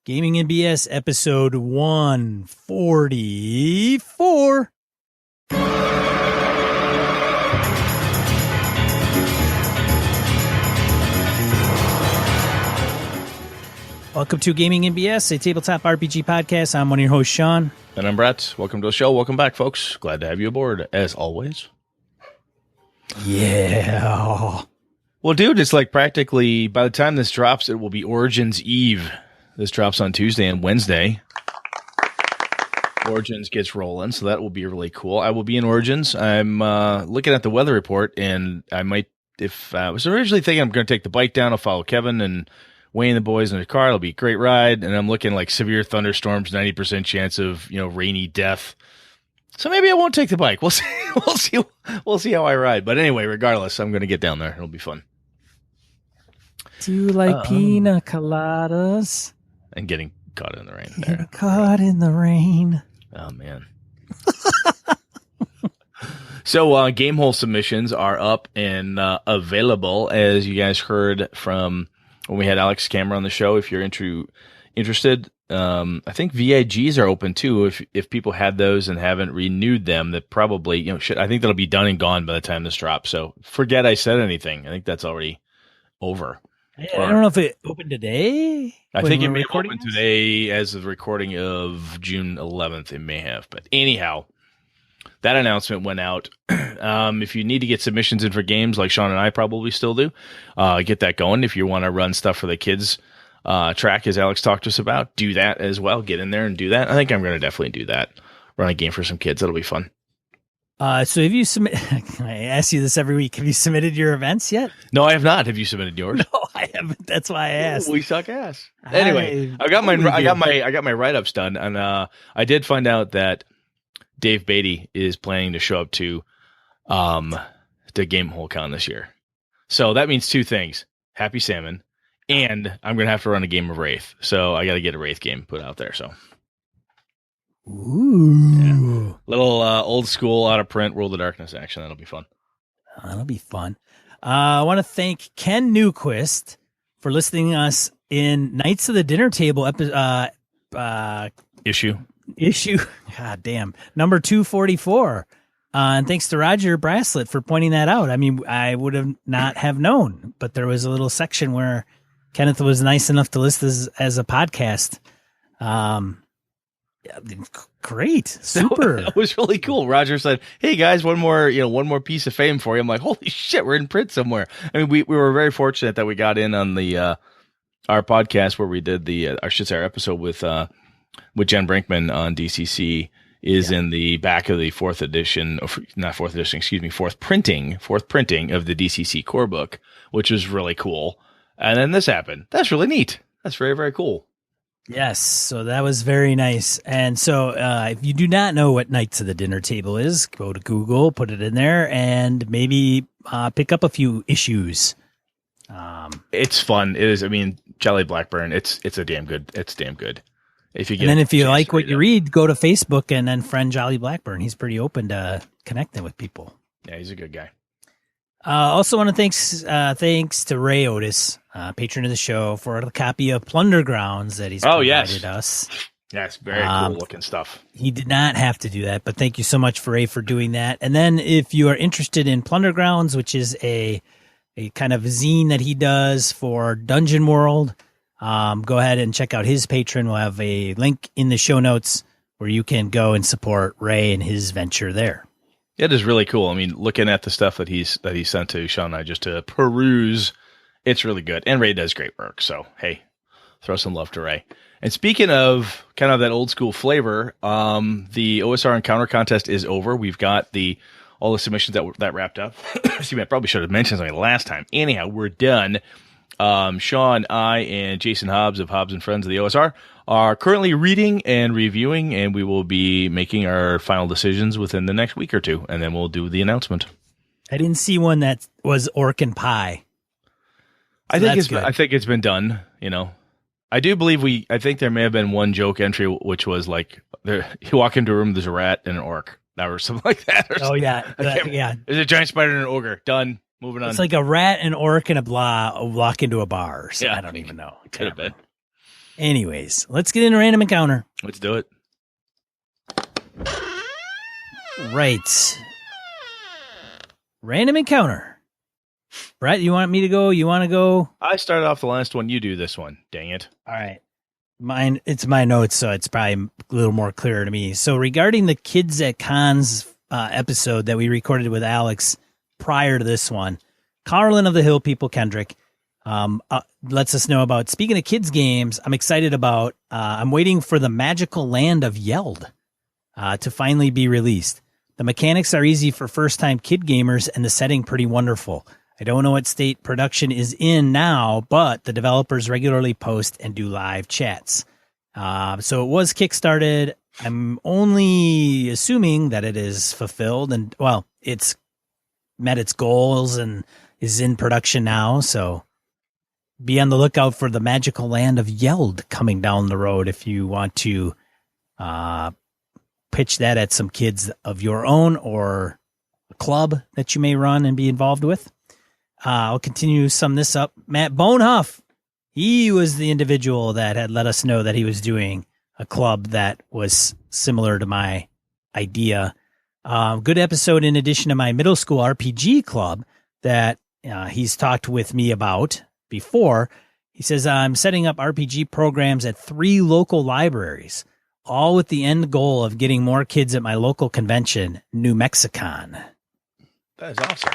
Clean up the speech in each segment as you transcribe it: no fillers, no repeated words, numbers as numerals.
Gaming and BS episode 144. Welcome to Gaming and BS, a tabletop RPG podcast. I'm one of your hosts, Sean. And I'm Brett. Welcome to the show. Welcome back, folks. Glad to have you aboard, as always. Yeah. Well, dude, it's like practically, by the time this drops, it will be Origins Eve. This drops on Tuesday and Wednesday. Origins gets rolling, so that will be really cool. I will be in Origins. I'm looking at the weather report, and I might, if I was originally thinking I'm going to take the bike down, I'll follow Kevin and Wayne, the boys in the car. It'll be a great ride, and I'm looking like severe thunderstorms, 90% chance of rainy death. So maybe I won't take the bike. We'll see. We'll see how I ride. But anyway, regardless, I'm going to get down there. It'll be fun. Do you like pina coladas? And getting caught in the rain. Getting caught in the rain. Oh, man. So Gamehole submissions are up and available, as you guys heard from when we had Alex Cameron on the show. If you're interested, I think VIGs are open too. If people had those and haven't renewed them, that probably, I think that'll be done and gone by the time this drops. So forget I said anything. I think that's already over. I don't know if it opened today. I think it may have opened today as of the recording of June 11th. It may have. But anyhow, that announcement went out. If you need to get submissions in for games like Sean and I probably still do, get that going. If you want to run stuff for the kids track, as Alex talked to us about, do that as well. Get in there and do that. I think I'm going to definitely do that. Run a game for some kids. That'll be fun. So have you I ask you this every week. Have you submitted your events yet? No, I have not. Have you submitted yours? No, I haven't. That's why I asked. We suck ass. Anyway, I got my write-ups done, and I did find out that Dave Beatty is planning to show up to the Gamehole Con this year. So that means two things. Happy Salmon, and I'm going to have to run a game of Wraith. So I got to get a Wraith game put out there. So, ooh. Yeah. Little old school, out of print World of Darkness action. That'll be fun. That'll be fun. I want to thank Ken Newquist for listening to us in Knights of the Dinner Table issue. God damn. Number 244. And thanks to Roger Braslett for pointing that out. I mean, I would have not have known, but there was a little section where Kenneth was nice enough to list this as a podcast. Great. Super. That was really cool. Roger said, "Hey guys, one more piece of fame for you." I'm like, "Holy shit, we're in print somewhere." I mean, we were very fortunate that we got in on the our podcast where we did our episode with Jen Brinkman on DCC is in the back of the fourth printing of the DCC core book, which was really cool. And then this happened. That's really neat. That's very, very cool. Yes, so that was very nice. And so if you do not know what Knights of the Dinner Table is, go to Google, put it in there, and maybe pick up a few issues. It's fun. It is. I mean, Jolly Blackburn. It's damn good. It's damn good. If you like what you read, go to Facebook and then friend Jolly Blackburn. He's pretty open to connecting with people. Yeah, he's a good guy. Also want to thanks to Ray Otis, patron of the show, for the copy of Plunder Grounds that he's provided us. Yes, very cool looking stuff. He did not have to do that, but thank you so much for Ray for doing that. And then if you are interested in Plunder Grounds, which is a kind of zine that he does for Dungeon World, go ahead and check out his Patreon. We'll have a link in the show notes where you can go and support Ray and his venture there. It is really cool. I mean, looking at the stuff that he sent to Sean and I just to peruse, it's really good. And Ray does great work. So, hey, throw some love to Ray. And speaking of kind of that old school flavor, the OSR Encounter Contest is over. We've got all the submissions that wrapped up. Excuse me, I probably should have mentioned something last time. Anyhow, we're done. Sean, I, and Jason Hobbs of Hobbs and Friends of the OSR are currently reading and reviewing, and we will be making our final decisions within the next week or two, and then we'll do the announcement. I didn't see one that was Orc and Pie. I think it's been done. I do believe I think there may have been one joke entry, which was like, you walk into a room, there's a rat and an orc, or something like that. Oh yeah, yeah. There's a giant spider and an ogre. Done. Moving on. It's like a rat, an orc, and a blah walk into a bar. So yeah, I don't even know. Could have been. Anyways, let's get into random encounter. Let's do it. Right. Random encounter. Brett, you want me to go? You want to go? I started off the last one. You do this one. Dang it. All right. It's my notes, so it's probably a little more clear to me. So regarding the Kids at Cons episode that we recorded with Alex prior to this one, Carlin of the Hill People Kendrick lets us know about, speaking of kids games, I'm excited about, I'm waiting for the Magical Land of Yeld to finally be released. The mechanics are easy for first-time kid gamers and the setting pretty wonderful. I don't know what state production is in now, but the developers regularly post and do live chats. So it was kickstarted. I'm only assuming that it is fulfilled and, well, it's met its goals and is in production now. So be on the lookout for the Magical Land of Yeld coming down the road if you want to pitch that at some kids of your own or a club that you may run and be involved with. I'll continue to sum this up. Matt Bonehuff, he was the individual that had let us know that he was doing a club that was similar to my idea. Good episode in addition to my middle school RPG club that he's talked with me about before. He says, I'm setting up RPG programs at 3 local libraries, all with the end goal of getting more kids at my local convention, New Mexicon. That is awesome.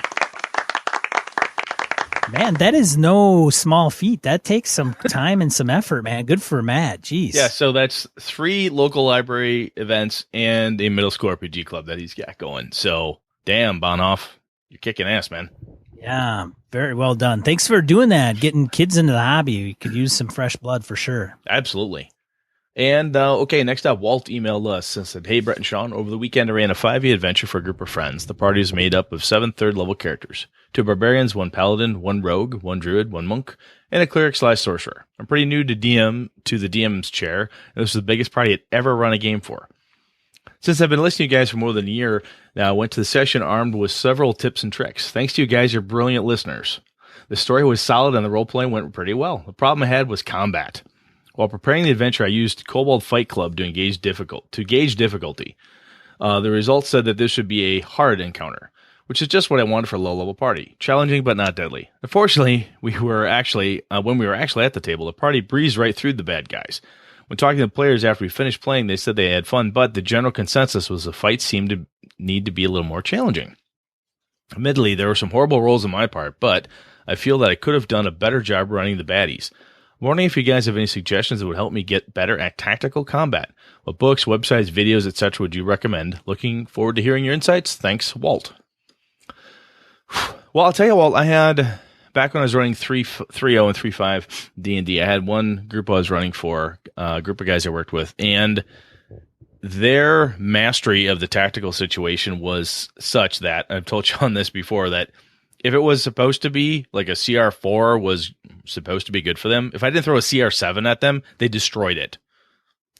Man, that is no small feat. That takes some time and some effort, man. Good for Matt. Jeez. Yeah, so that's 3 local library events and a middle school RPG club that he's got going. So, damn, Bonhoff, you're kicking ass, man. Yeah, very well done. Thanks for doing that, getting kids into the hobby. We could use some fresh blood for sure. Absolutely. And, okay, next up, Walt emailed us and said, hey, Brett and Sean, over the weekend I ran a 5e adventure for a group of friends. The party is made up of 7 third-level characters. 2 barbarians, 1 paladin, 1 rogue, 1 druid, 1 monk, and a cleric/sorcerer. I'm pretty new to the DM's chair, and this was the biggest party I'd ever run a game for. Since I've been listening to you guys for more than a year, now I went to the session armed with several tips and tricks. Thanks to you guys, you're brilliant listeners. The story was solid and the role-playing went pretty well. The problem I had was combat. While preparing the adventure, I used Kobold Fight Club to gauge difficulty. The results said that this should be a hard encounter, which is just what I wanted for a low-level party. Challenging, but not deadly. Unfortunately, when we were actually at the table, the party breezed right through the bad guys. When talking to the players after we finished playing, they said they had fun, but the general consensus was the fights seemed to need to be a little more challenging. Admittedly, there were some horrible rolls on my part, but I feel that I could have done a better job running the baddies. I'm wondering if you guys have any suggestions that would help me get better at tactical combat. What books, websites, videos, etc. would you recommend? Looking forward to hearing your insights. Thanks, Walt. Well, I'll tell you, Walt, I had, back when I was running 3.0 and 3.5 D&D, I had one group I was running for, a group of guys I worked with, and their mastery of the tactical situation was such that, I've told Sean this before, that if it was supposed to be, like a CR4 was supposed to be good for them, if I didn't throw a CR7 at them, they destroyed it.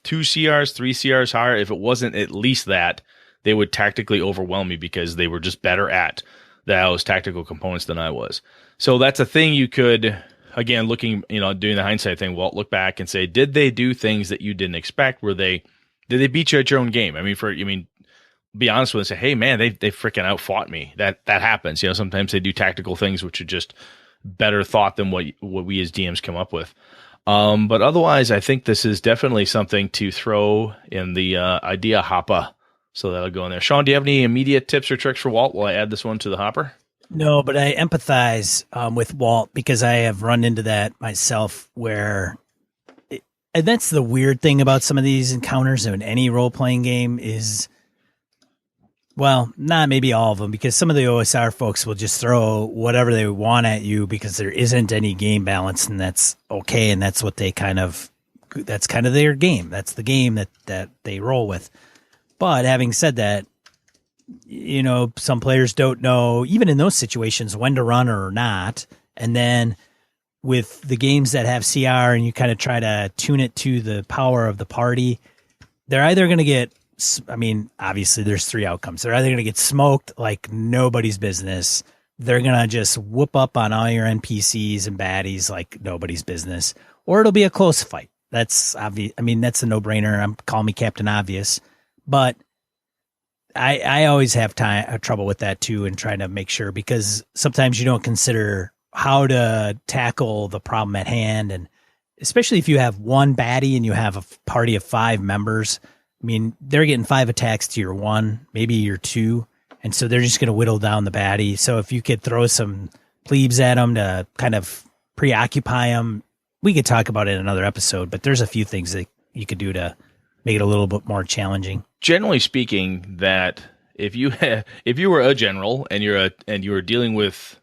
2 CRs, 3 CRs higher, if it wasn't at least that, they would tactically overwhelm me because they were just better at those tactical components than I was. So that's a thing you could, again, looking, doing the hindsight thing, Walt, look back and say, did they do things that you didn't expect? Did they beat you at your own game? Be honest with them and say, hey, man, they freaking outfought me. That happens. Sometimes they do tactical things which are just better thought than what we as DMs come up with. But otherwise, I think this is definitely something to throw in the idea hopper. So that'll go in there. Sean, do you have any immediate tips or tricks for Walt while I add this one to the hopper? No, but I empathize with Walt because I have run into that myself where and that's the weird thing about some of these encounters in any role-playing game is, well, not maybe all of them, because some of the OSR folks will just throw whatever they want at you because there isn't any game balance, and that's okay, and that's what that's kind of their game. That's the game that they roll with. But having said that, some players don't know, even in those situations, when to run or not. And then with the games that have CR and you kind of try to tune it to the power of the party, they're either going to get, obviously there's 3 outcomes. They're either going to get smoked like nobody's business. They're going to just whoop up on all your NPCs and baddies like nobody's business, or it'll be a close fight. That's obvious. I mean, that's a no-brainer. Call me Captain Obvious, but I always have trouble with that too, and trying to make sure, because sometimes you don't consider how to tackle the problem at hand, and especially if you have one baddie and you have a party of 5 members. I mean, they're getting 5 attacks to your 1, maybe your 2, and so they're just going to whittle down the baddie. So if you could throw some plebes at them to kind of preoccupy them, we could talk about it in another episode, but there's a few things that you could do to make it a little bit more challenging. Generally speaking, that if you were a general and you were dealing with,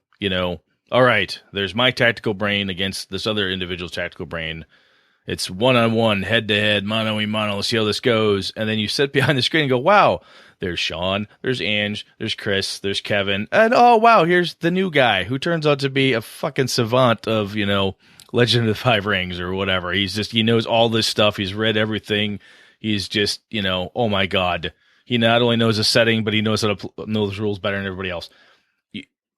all right, there's my tactical brain against this other individual's tactical brain. It's one-on-one, head-to-head, mano-a-mano. Let's see how this goes. And then you sit behind the screen and go, wow, there's Sean, there's Ange, there's Chris, there's Kevin. And, oh, wow, here's the new guy who turns out to be a fucking savant of, Legend of the Five Rings or whatever. He knows all this stuff. He's read everything. He's just, oh, my God. He not only knows the setting, but he knows how to know the rules better than everybody else.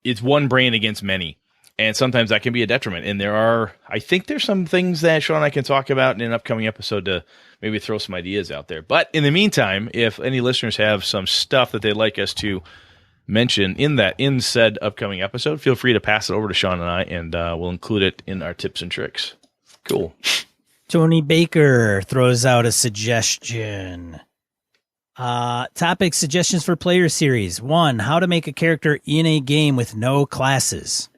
It's one brain against many. And sometimes that can be a detriment. And I think there's some things that Sean and I can talk about in an upcoming episode to maybe throw some ideas out there. But in the meantime, if any listeners have some stuff that they'd like us to mention in said upcoming episode, feel free to pass it over to Sean and I, and we'll include it in our tips and tricks. Cool. Tony Baker throws out a suggestion. Topic suggestions for player series. 1, how to make a character in a game with no classes.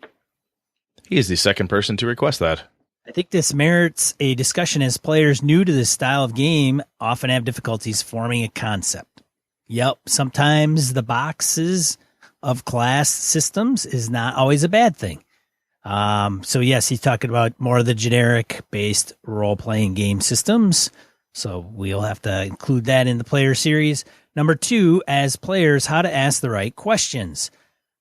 He is the second person to request that. I think this merits a discussion, as players new to this style of game often have difficulties forming a concept. Yep, sometimes the boxes of class systems is not always a bad thing. So yes, he's talking about more of the generic-based role-playing game systems. So we'll have to include that in the player series. Number 2, as players, how to ask the right questions.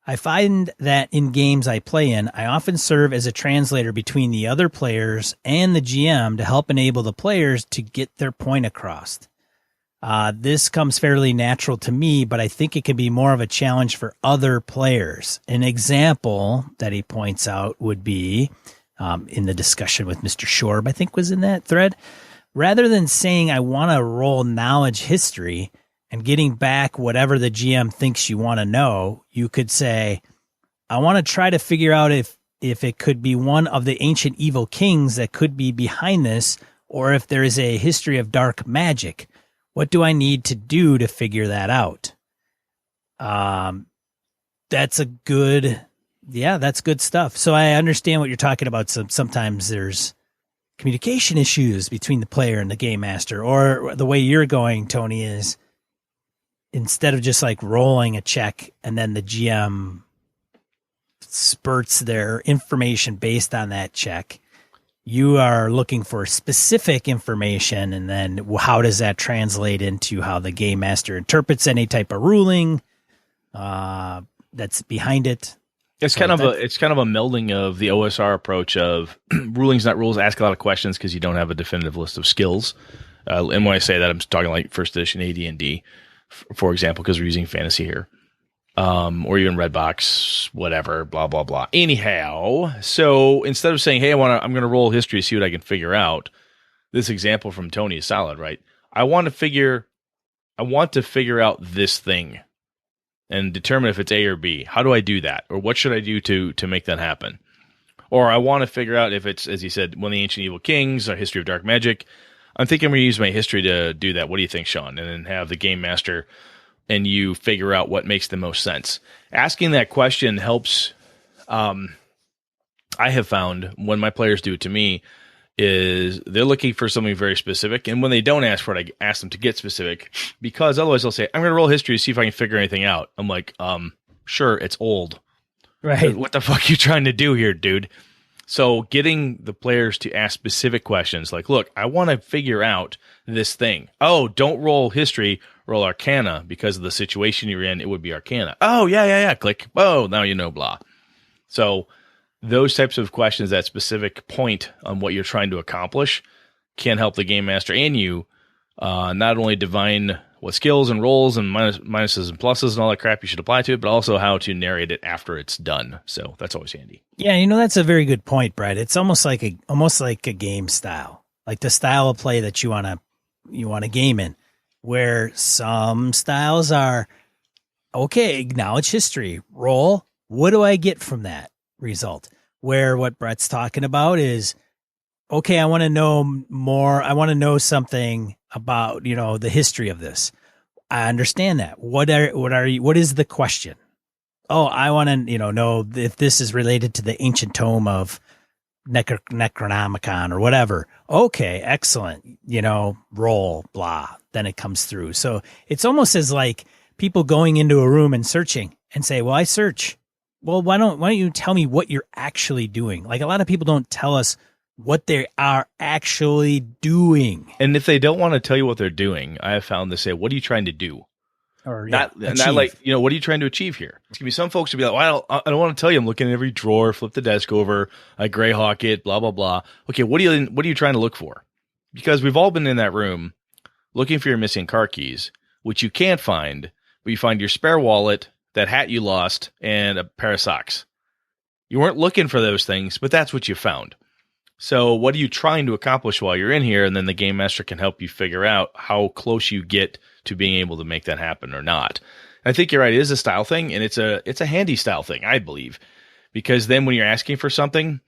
I find that in games I play in, I often serve as a translator between the other players and the GM to help enable the players to get their point across. This comes fairly natural to me, but I think it can be more of a challenge for other players. An example that he points out would be, in the discussion with Mr. Shorb, I think was in that thread, rather than saying I want to roll knowledge history and getting back whatever the GM thinks you want to know, you could say, I want to try to figure out if it could be one of the ancient evil kings that could be behind this, or if there is a history of dark magic. What do I need to do to figure that out? That's good stuff. So I understand what you're talking about. Sometimes there's communication issues between the player and the game master, or the way you're going, Tony, is instead of just like rolling a check and then the GM spurts their information based on that check, you are looking for specific information, and then how does that translate into how the game master interprets any type of ruling that's behind it. It's kind of a melding of the OSR approach of rulings, not rules. Ask a lot of questions because you don't have a definitive list of skills. And when I say that, I'm talking like first edition AD&D, for example, because we're using fantasy here. Or even Redbox, whatever, blah, blah, blah. Anyhow, so instead of saying, hey, I'm going to roll history to see what I can figure out, this example from Tony is solid, right? I want to figure out this thing and determine if it's A or B. How do I do that? Or what should I do to make that happen? Or I want to figure out if it's, as he said, one of the ancient evil kings, a history of dark magic. I'm thinking I'm going to use my history to do that. What do you think, Sean? And then have the game master and you figure out what makes the most sense. Asking that question helps. I have found when my players do it to me is they're looking for something very specific. And when they don't ask for it, I ask them to get specific, because otherwise they'll say, I'm going to roll history to see if I can figure anything out. I'm like, sure, it's old. Right. What the fuck are you trying to do here, dude? So getting the players to ask specific questions like, look, I want to figure out this thing. Oh, don't roll history, roll Arcana, because of the situation you're in. It would be Arcana. Oh, yeah. Click. Oh, now you know, blah. So those types of questions, that specific point on what you're trying to accomplish, can help the game master and you not only divine what skills and roles and minuses and pluses and all that crap you should apply to it, but also how to narrate it after it's done. So that's always handy. Yeah, that's a very good point, Brad. It's almost like a game style. like the style of play that you want to game in, where some styles are, okay, acknowledge history, roll. What do I get from that result? Where what Brett's talking about is, okay, I want to know more. I want to know something about, the history of this. I understand that. What is the question? Oh, I want to, know if this is related to the ancient tome of Necronomicon or whatever. Okay, excellent. Roll, blah. Then it comes through. So it's almost as like people going into a room and searching and say, well, I search. Well, why don't you tell me what you're actually doing? Like a lot of people don't tell us what they are actually doing. And if they don't want to tell you what they're doing, I have found to say, what are you trying to do? Or not like, what are you trying to achieve here? It's gonna be some folks will be like, well, I don't want to tell you. I'm looking at every drawer, flip the desk over, I Greyhawk it, blah, blah, blah. Okay. What are you trying to look for? Because we've all been in that room looking for your missing car keys, which you can't find, but you find your spare wallet, that hat you lost, and a pair of socks. You weren't looking for those things, but that's what you found. So what are you trying to accomplish while you're in here? And then the game master can help you figure out how close you get to being able to make that happen or not. And I think you're right. It is a style thing, and it's a handy style thing, I believe, because then when you're asking for something,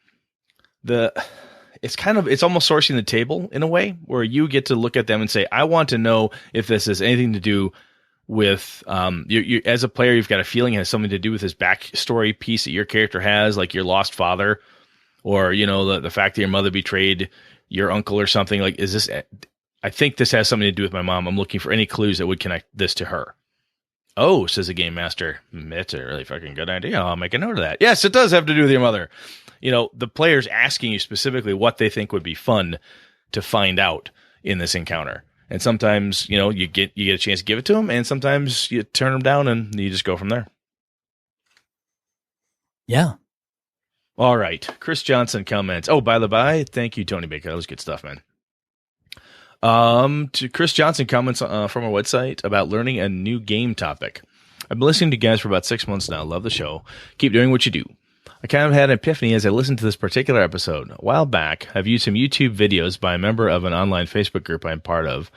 it's almost sourcing the table in a way where you get to look at them and say, I want to know if this has anything to do with you as a player. You've got a feeling it has something to do with this backstory piece that your character has, like your lost father, or the fact that your mother betrayed your uncle or something. Like, is this? I think this has something to do with my mom. I'm looking for any clues that would connect this to her. Oh, says the game master, that's a really fucking good idea. I'll make a note of that. Yes, it does have to do with your mother. The player's asking you specifically what they think would be fun to find out in this encounter. And sometimes, you get a chance to give it to them, and sometimes you turn them down and you just go from there. Yeah. All right. Chris Johnson comments. Oh, by the by, thank you, Tony Baker. That was good stuff, man. To Chris Johnson comments from our website about learning a new game topic. I've been listening to you guys for about 6 months now. Love the show. Keep doing what you do. I kind of had an epiphany as I listened to this particular episode. A while back, I've used some YouTube videos by a member of an online Facebook group I'm part of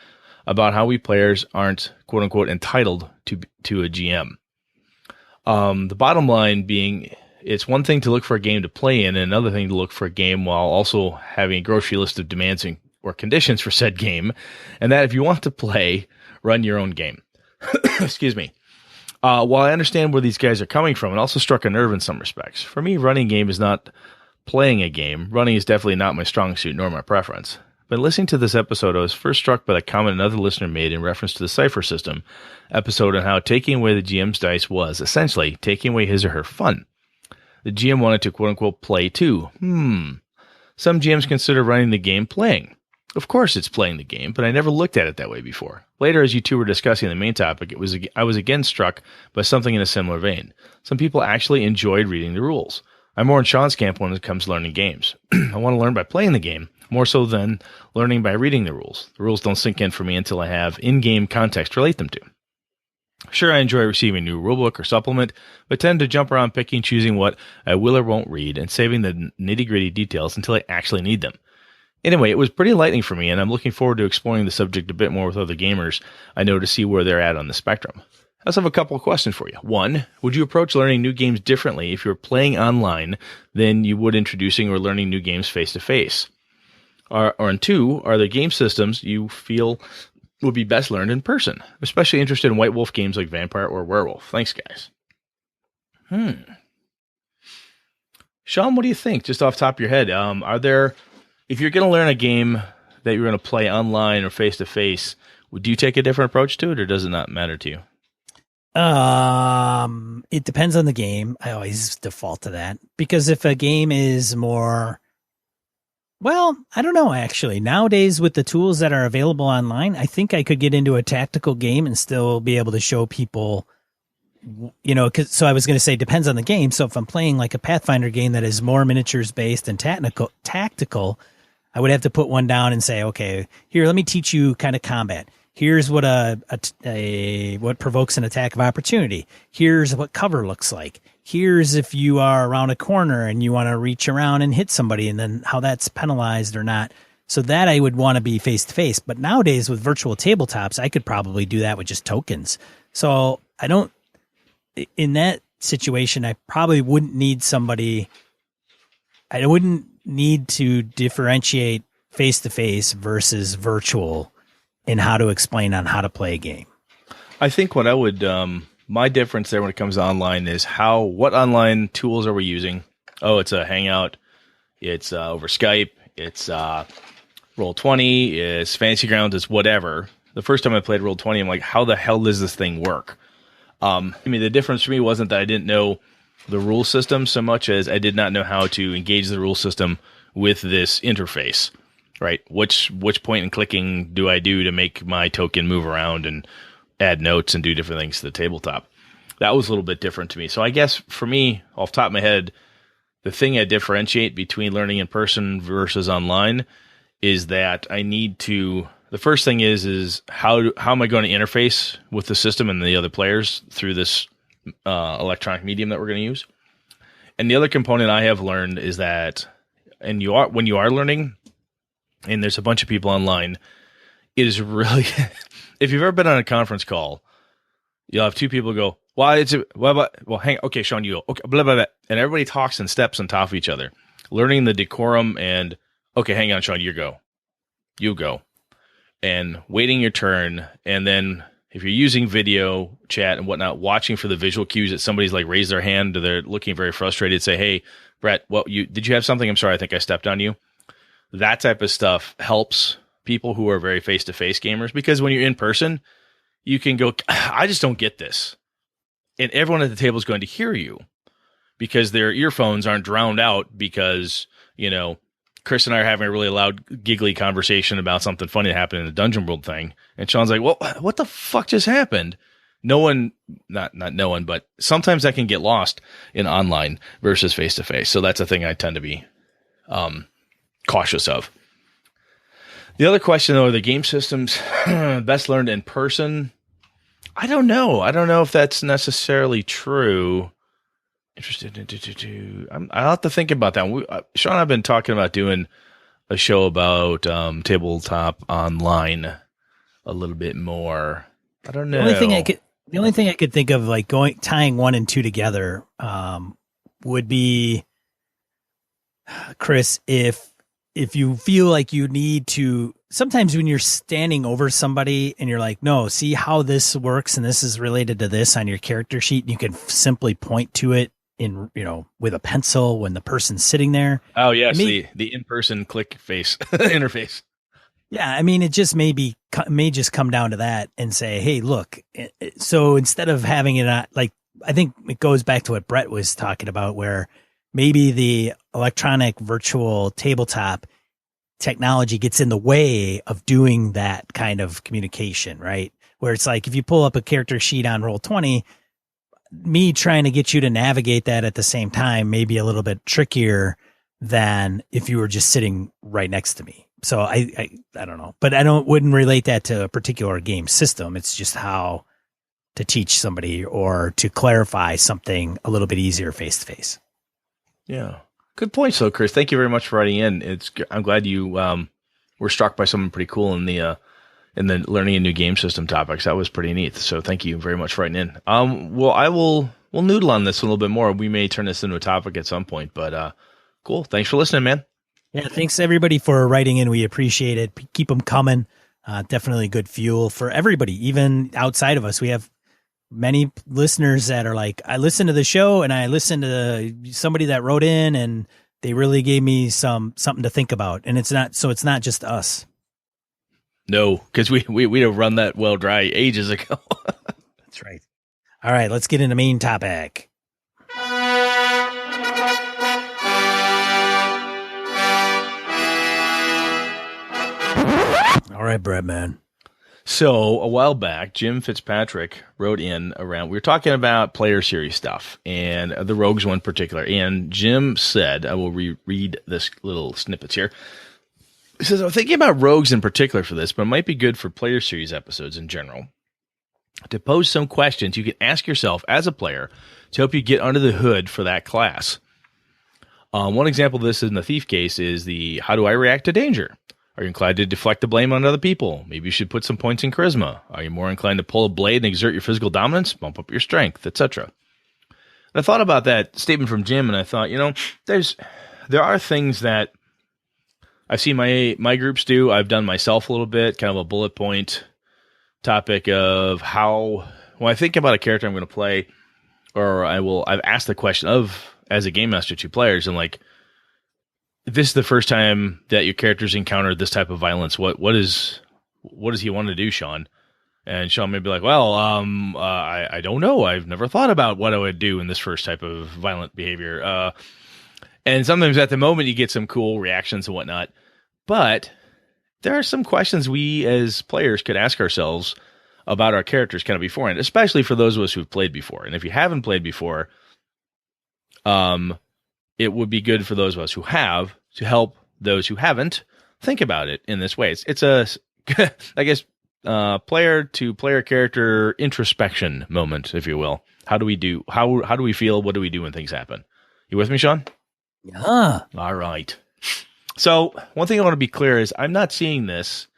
about how we players aren't, quote unquote, entitled to a GM. The bottom line being, it's one thing to look for a game to play in, and another thing to look for a game while also having a grocery list of demands or conditions for said game, and that if you want to play, run your own game. Excuse me. While I understand where these guys are coming from, it also struck a nerve in some respects. For me, running a game is not playing a game. Running is definitely not my strong suit nor my preference. But listening to this episode, I was first struck by the comment another listener made in reference to the Cypher system episode and how taking away the GM's dice was, essentially, taking away his or her fun. The GM wanted to, quote-unquote, play too. Some GMs consider running the game playing. Of course it's playing the game, but I never looked at it that way before. Later, as you two were discussing the main topic, I was again struck by something in a similar vein. Some people actually enjoyed reading the rules. I'm more in Sean's camp when it comes to learning games. I want to learn by playing the game, more so than learning by reading the rules. The rules don't sink in for me until I have in-game context to relate them to. Sure, I enjoy receiving a new rulebook or supplement, but tend to jump around picking, choosing what I will or won't read, and saving the nitty-gritty details until I actually need them. Anyway, it was pretty enlightening for me, and I'm looking forward to exploring the subject a bit more with other gamers I know to see where they're at on the spectrum. I also have a couple of questions for you. One, would you approach learning new games differently if you were playing online than you would introducing or learning new games face-to-face? And two, are there game systems you feel would be best learned in person? I'm especially interested in White Wolf games like Vampire or Werewolf. Thanks, guys. Sean, what do you think, just off the top of your head? Are there... If you're going to learn a game that you're going to play online or face-to-face, would you take a different approach to it, or does it not matter to you? It depends on the game. I always default to that. Because if a game is more... Well, I don't know, actually. Nowadays, with the tools that are available online, I think I could get into a tactical game and still be able to show people... so I was going to say, depends on the game. So if I'm playing like a Pathfinder game that is more miniatures based and tactical, I would have to put one down and say, okay, here, let me teach you kind of combat. Here's what what provokes an attack of opportunity. Here's what cover looks like. Here's if you are around a corner and you want to reach around and hit somebody, and then how that's penalized or not. So that I would want to be face to face. But nowadays with virtual tabletops, I could probably do that with just tokens. So I don't, in that situation, I probably wouldn't need somebody. I wouldn't need to differentiate face to face versus virtual in how to explain on how to play a game. I think what I would, my difference there when it comes to online is what online tools are we using? Oh, it's a Hangout. It's over Skype. It's Roll20. It's Fantasy Grounds. It's whatever. The first time I played Roll20, I'm like, how the hell does this thing work? The difference for me wasn't that I didn't know the rule system so much as I did not know how to engage the rule system with this interface, right? Which point and clicking do I do to make my token move around and add notes and do different things to the tabletop? That was a little bit different to me. So I guess for me, off the top of my head, the thing I differentiate between learning in person versus online is that I need to, the first thing is how am I going to interface with the system and the other players through this electronic medium that we're going to use. And the other component I have learned is that, when you are learning, and there's a bunch of people online, it is really, if you've ever been on a conference call, you'll have two people go, okay, Sean, you go, okay, blah, blah, blah. And everybody talks in steps on top of each other, learning the decorum and, okay, hang on, Sean, you go, and waiting your turn. And then if you're using video chat and whatnot, watching for the visual cues that somebody's like raised their hand or they're looking very frustrated, say, hey, Brett, did you have something? I'm sorry, I think I stepped on you. That type of stuff helps people who are very face-to-face gamers, because when you're in person, you can go, I just don't get this. And everyone at the table is going to hear you because their earphones aren't drowned out because, Chris and I are having a really loud, giggly conversation about something funny that happened in the Dungeon World thing. And Sean's like, well, what the fuck just happened? No one, not no one, but sometimes that can get lost in online versus face-to-face. So that's a thing I tend to be cautious of. The other question, though, are the game systems best learned in person? I don't know. I don't know if that's necessarily true. I'll have to think about that. Sean and I have been talking about doing a show about tabletop online a little bit more. I don't know. The only thing I could think of, like tying 1 and 2 together, would be, Chris, if you feel like you need to, sometimes when you're standing over somebody and you're like, no, see how this works and this is related to this on your character sheet, and you can simply point to it in, with a pencil when the person's sitting there. Oh yes, the in-person click face interface. Yeah, it just may just come down to that and say, hey, look, so instead of having it I think it goes back to what Brett was talking about, where maybe the electronic virtual tabletop technology gets in the way of doing that kind of communication, right? Where it's like, if you pull up a character sheet on Roll20, me trying to get you to navigate that at the same time may be a little bit trickier than if you were just sitting right next to me. So I don't know, but wouldn't relate that to a particular game system. It's just how to teach somebody or to clarify something a little bit easier face to face. Yeah. Good point. So, Chris, thank you very much for writing in. I'm glad you were struck by something pretty cool in the learning a new game system topics. That was pretty neat. So thank you very much for writing in. We'll noodle on this a little bit more. We may turn this into a topic at some point, but cool. Thanks for listening, man. Yeah, thanks everybody for writing in. We appreciate it. Keep them coming. Definitely good fuel for everybody, even outside of us. We have many listeners that are like, I listened to the show and I listened to somebody that wrote in and they really gave me something to think about. And it's not just us. No, because we'd have run that well dry ages ago. That's right. All right, let's get into main topic. All right, Brett, man. So a while back, Jim Fitzpatrick wrote in around, we were talking about player series stuff and the Rogues one in particular. And Jim said, I will read this little snippets here. He says, I'm thinking about Rogues in particular for this, but it might be good for player series episodes in general to pose some questions you can ask yourself as a player to help you get under the hood for that class. One example of this in the Thief case is how do I react to danger? Are you inclined to deflect the blame on other people? Maybe you should put some points in charisma. Are you more inclined to pull a blade and exert your physical dominance? Bump up your strength, etc. I thought about that statement from Jim, and I thought, there are things that I've seen my groups do. I've done myself a little bit, kind of a bullet point topic of how, when I think about a character I'm going to play, or I've asked the question of, as a game master, to players, and like, this is the first time that your character's encountered this type of violence. What does he want to do, Sean? And Sean may be like, well, I don't know. I've never thought about what I would do in this first type of violent behavior. And sometimes at the moment you get some cool reactions and whatnot. But there are some questions we as players could ask ourselves about our characters kind of beforehand, especially for those of us who've played before. And if you haven't played before, it would be good for those of us who have to help those who haven't think about it in this way. It's a, I guess, player to player character introspection moment, if you will. How do we feel? What do we do when things happen? You with me, Sean? Yeah. All right. So one thing I want to be clear is I'm not seeing this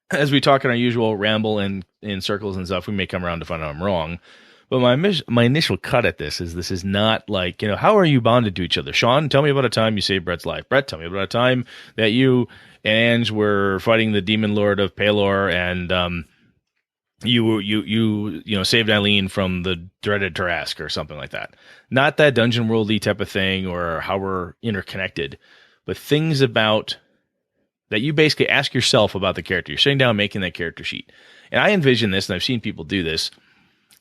as we talk in our usual ramble and in circles and stuff. We may come around to find out I'm wrong. But my initial cut at this is not like, how are you bonded to each other? Sean, tell me about a time you saved Brett's life. Brett, tell me about a time that you and Ange were fighting the demon lord of Palor, and you saved Eileen from the dreaded Tarask or something like that. Not that dungeon worldy type of thing or how we're interconnected, but things about that you basically ask yourself about the character. You're sitting down making that character sheet. And I envision this, and I've seen people do this,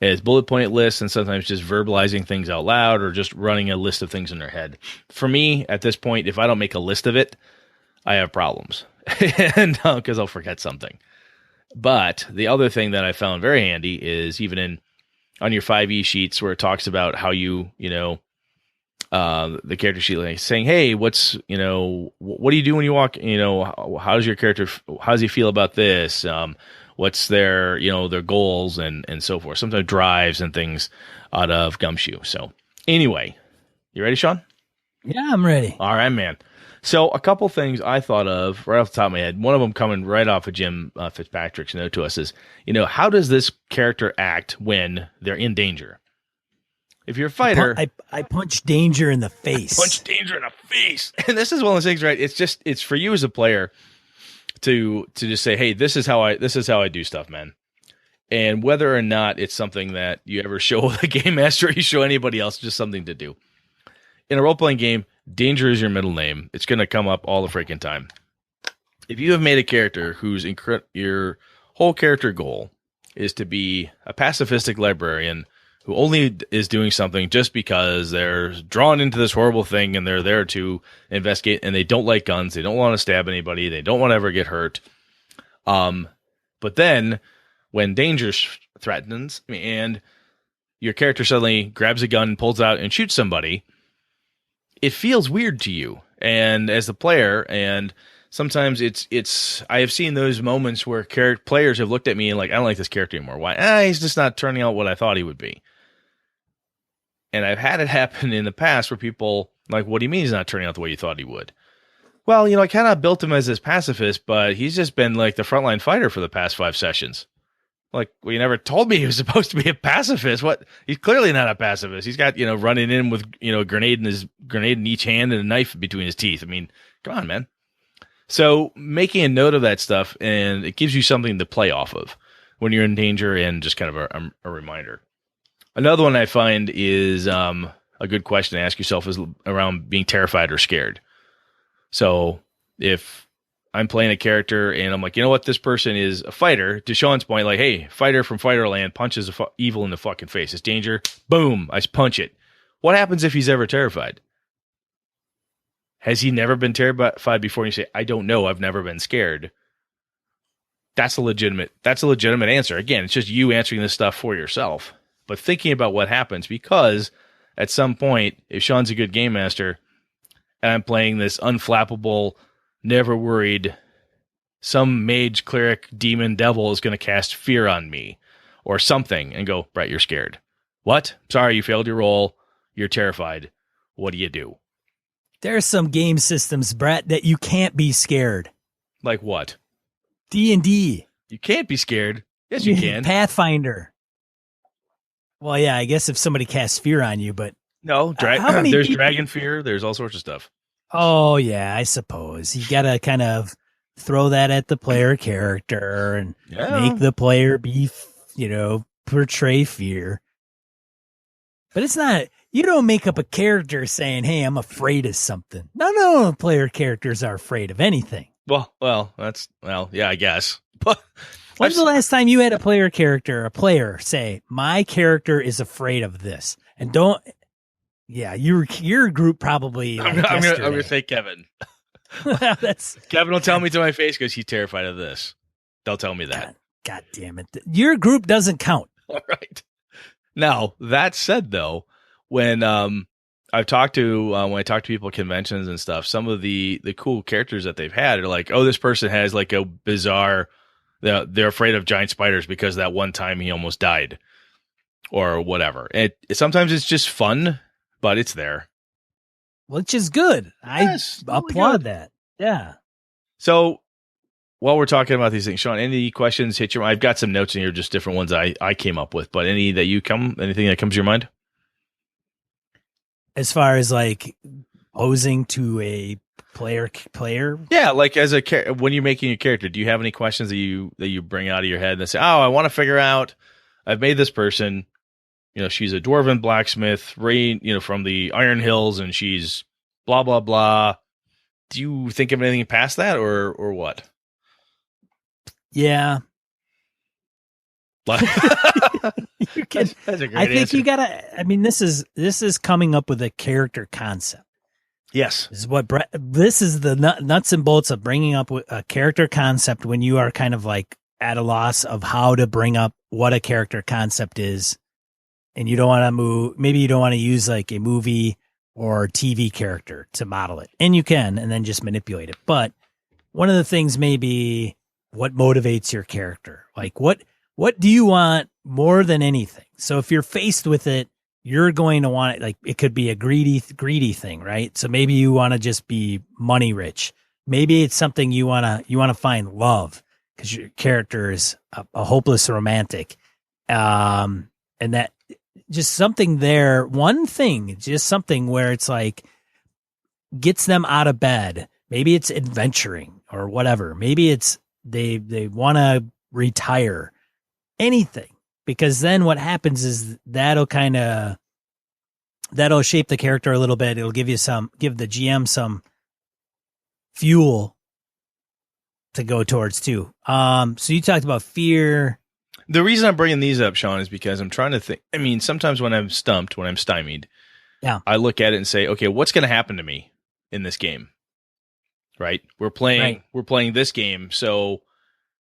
as bullet point lists, and sometimes just verbalizing things out loud or just running a list of things in their head. For me, at this point, if I don't make a list of it, I have problems, and because I'll forget something. But the other thing that I found very handy is even on your 5e sheets where it talks about how the character sheet, like saying, hey, what do you do when you walk, how does he feel about this? What's their goals and so forth. Sometimes drives and things out of Gumshoe. So anyway, you ready, Sean? Yeah, I'm ready. All right, man. So a couple things I thought of right off the top of my head. One of them coming right off of Jim Fitzpatrick's note to us is, how does this character act when they're in danger? If you're a fighter, I punch danger in the face. Punch danger in the face. And this is one of those things, right? It's for you as a player to just say, hey, this is how I do stuff, man. And whether or not it's something that you ever show the game master or you show anybody else, just something to do. In a role-playing game, danger is your middle name. It's going to come up all the freaking time. If you have made a character whose your whole character goal is to be a pacifistic librarian who only is doing something just because they're drawn into this horrible thing and they're there to investigate, and they don't like guns, they don't want to stab anybody, they don't want to ever get hurt. But then when danger threatens and your character suddenly grabs a gun, pulls out and shoots somebody, it feels weird to you. And as the player, and sometimes I have seen those moments where players have looked at me and like, I don't like this character anymore. Why? He's just not turning out what I thought he would be. And I've had it happen in the past where people like, what do you mean he's not turning out the way you thought he would? Well, I kind of built him as this pacifist, but he's just been like the frontline fighter for the past 5 sessions. Like, well, you never told me he was supposed to be a pacifist. What? He's clearly not a pacifist. He's got, running in with, a grenade in each hand and a knife between his teeth. I mean, come on, man. So making a note of that stuff, and it gives you something to play off of when you're in danger, and just kind of a reminder. Another one I find is a good question to ask yourself is around being terrified or scared. So if I'm playing a character and I'm like, you know what, this person is a fighter, to Sean's point, like, hey, fighter from Fighterland punches evil in the fucking face. It's danger. Boom, I punch it. What happens if he's ever terrified? Has he never been terrified before? And you say, I don't know. I've never been scared. That's a legitimate answer. Again, it's just you answering this stuff for yourself, but thinking about what happens, because at some point, if Sean's a good game master and I'm playing this unflappable, never worried, some mage, cleric, demon, devil is going to cast fear on me or something and go, Brett, you're scared. What? Sorry, you failed your roll. You're terrified. What do you do? There's some game systems, Brett, that you can't be scared. Like what? D&D. You can't be scared. Yes, you can. Pathfinder. Well, yeah, I guess if somebody casts fear on you, but no, how many there's people? dragon fear. There's all sorts of stuff. Oh yeah, I suppose you got to kind of throw that at the player character and make the player be, portray fear. But it's not. You don't make up a character saying, "Hey, I'm afraid of something." No, player characters are afraid of anything. Well, yeah, I guess. But when's the last time you had a player say, "My character is afraid of this," and don't? Yeah, your group probably. I'm gonna say Kevin. That's Kevin will tell me to my face because he's terrified of this. They'll tell me that. God damn it! Your group doesn't count. All right. Now that said, though, when I talk to people at conventions and stuff, some of the cool characters that they've had are like, oh, this person has like a bizarre. They're afraid of giant spiders because that one time he almost died, or whatever. Sometimes it's just fun. But it's there. Which is good. Yes, I applaud that. Yeah. So while we're talking about these things, Sean, any questions hit your mind? I've got some notes in here, just different ones I came up with, but anything that comes to your mind? As far as like posing to a player? Yeah, like when you're making a character, do you have any questions that you bring out of your head that say, oh, I want to figure out, I've made this person. She's a dwarven blacksmith, from the Iron Hills, and she's blah, blah, blah. Do you think of anything past that or what? Yeah. That's a great I think answer. you gotta, this is coming up with a character concept. Yes. This is the nuts and bolts of bringing up a character concept when you are kind of like at a loss of how to bring up what a character concept is. And you don't want to maybe you don't want to use like a movie or TV character to model it. And you can, and then just manipulate it. But one of the things may be what motivates your character. Like what do you want more than anything? So if you're faced with it, you're going to want it. Like it could be a greedy thing, right? So maybe you want to just be money rich. Maybe it's something you want to find love because your character is a hopeless romantic. And that, just something there, one thing, just something where it's like gets them out of bed. Maybe it's adventuring or whatever. Maybe it's they want to retire, anything, because then what happens is that'll shape the character a little bit. It'll give the GM some fuel to go towards too. So you talked about fear. The reason I'm bringing these up, Sean, is because I'm trying to think. Sometimes when I'm stumped, when I'm stymied, I look at it and say, okay, what's going to happen to me in this game? Right? We're playing this game. So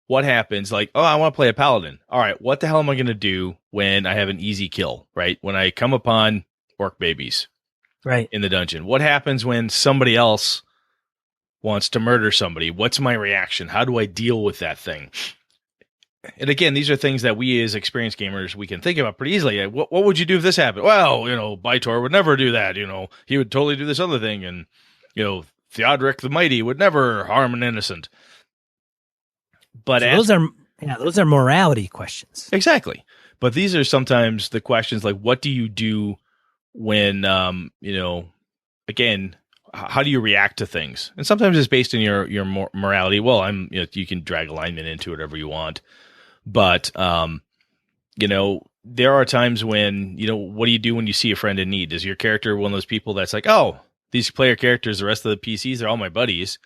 what happens? Like, oh, I want to play a paladin. All right. What the hell am I going to do when I have an easy kill? Right? When I come upon orc babies in the dungeon, what happens when somebody else wants to murder somebody? What's my reaction? How do I deal with that thing? And again, these are things that we as experienced gamers, we can think about pretty easily. What would you do if this happened? Well, Baitor would never do that. He would totally do this other thing. And, Theodoric the Mighty would never harm an innocent. But so those are morality questions. Exactly. But these are sometimes the questions like, what do you do when, again, how do you react to things? And sometimes it's based on your morality. Well, you can drag alignment into whatever you want. But, there are times when, what do you do when you see a friend in need? Is your character one of those people that's like, oh, these player characters, the rest of the PCs are all my buddies.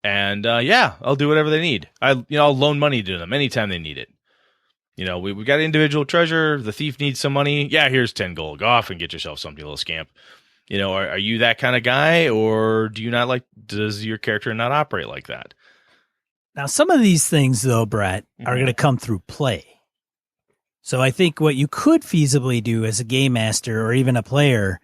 And, I'll do whatever they need. I'll loan money to them anytime they need it. We got individual treasure. The thief needs some money. Yeah, here's 10 gold. Go off and get yourself something, little scamp. Are you that kind of guy, or does your character not operate like that? Now, some of these things, though, Brett, are going to come through play. So I think what you could feasibly do as a game master or even a player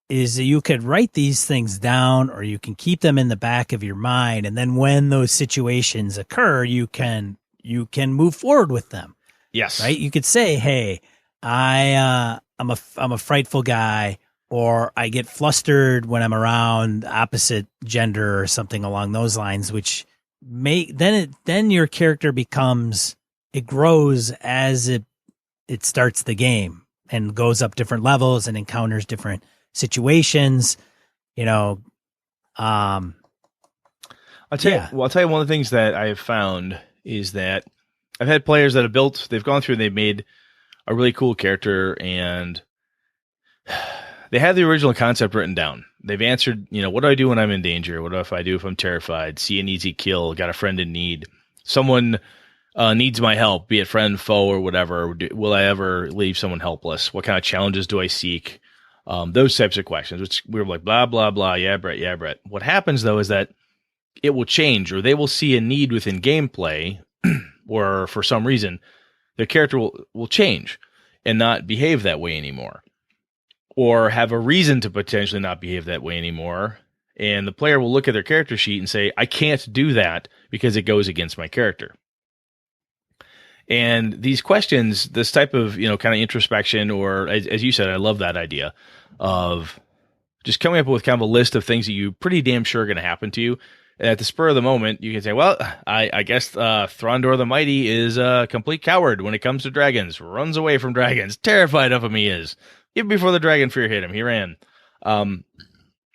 is that you could write these things down, or you can keep them in the back of your mind. And then when those situations occur, you can move forward with them. Yes. Right. You could say, hey, I'm a frightful guy, or I get flustered when I'm around the opposite gender or something along those lines, which then your character it grows as it starts the game and goes up different levels and encounters different situations, I'll tell you one of the things that I have found is that I've had players that they've gone through and they've made a really cool character, and they have the original concept written down. They've answered, what do I do when I'm in danger? What do I do if I'm terrified? See an easy kill, got a friend in need. Someone needs my help, be it friend, foe, or whatever. Will I ever leave someone helpless? What kind of challenges do I seek? Those types of questions, which we were like, blah, blah, blah. Yeah, Brett. What happens, though, is that it will change, or they will see a need within gameplay, or for some reason, their character will change and not behave that way anymore, or have a reason to potentially not behave that way anymore. And the player will look at their character sheet and say, I can't do that because it goes against my character. And these questions, this type of, kind of introspection, or as you said, I love that idea of just coming up with kind of a list of things that you pretty damn sure are going to happen to you. And at the spur of the moment, you can say, well, I guess Throndor the Mighty is a complete coward when it comes to dragons, runs away from dragons, terrified of him he is. Even before the dragon fear hit him, he ran. And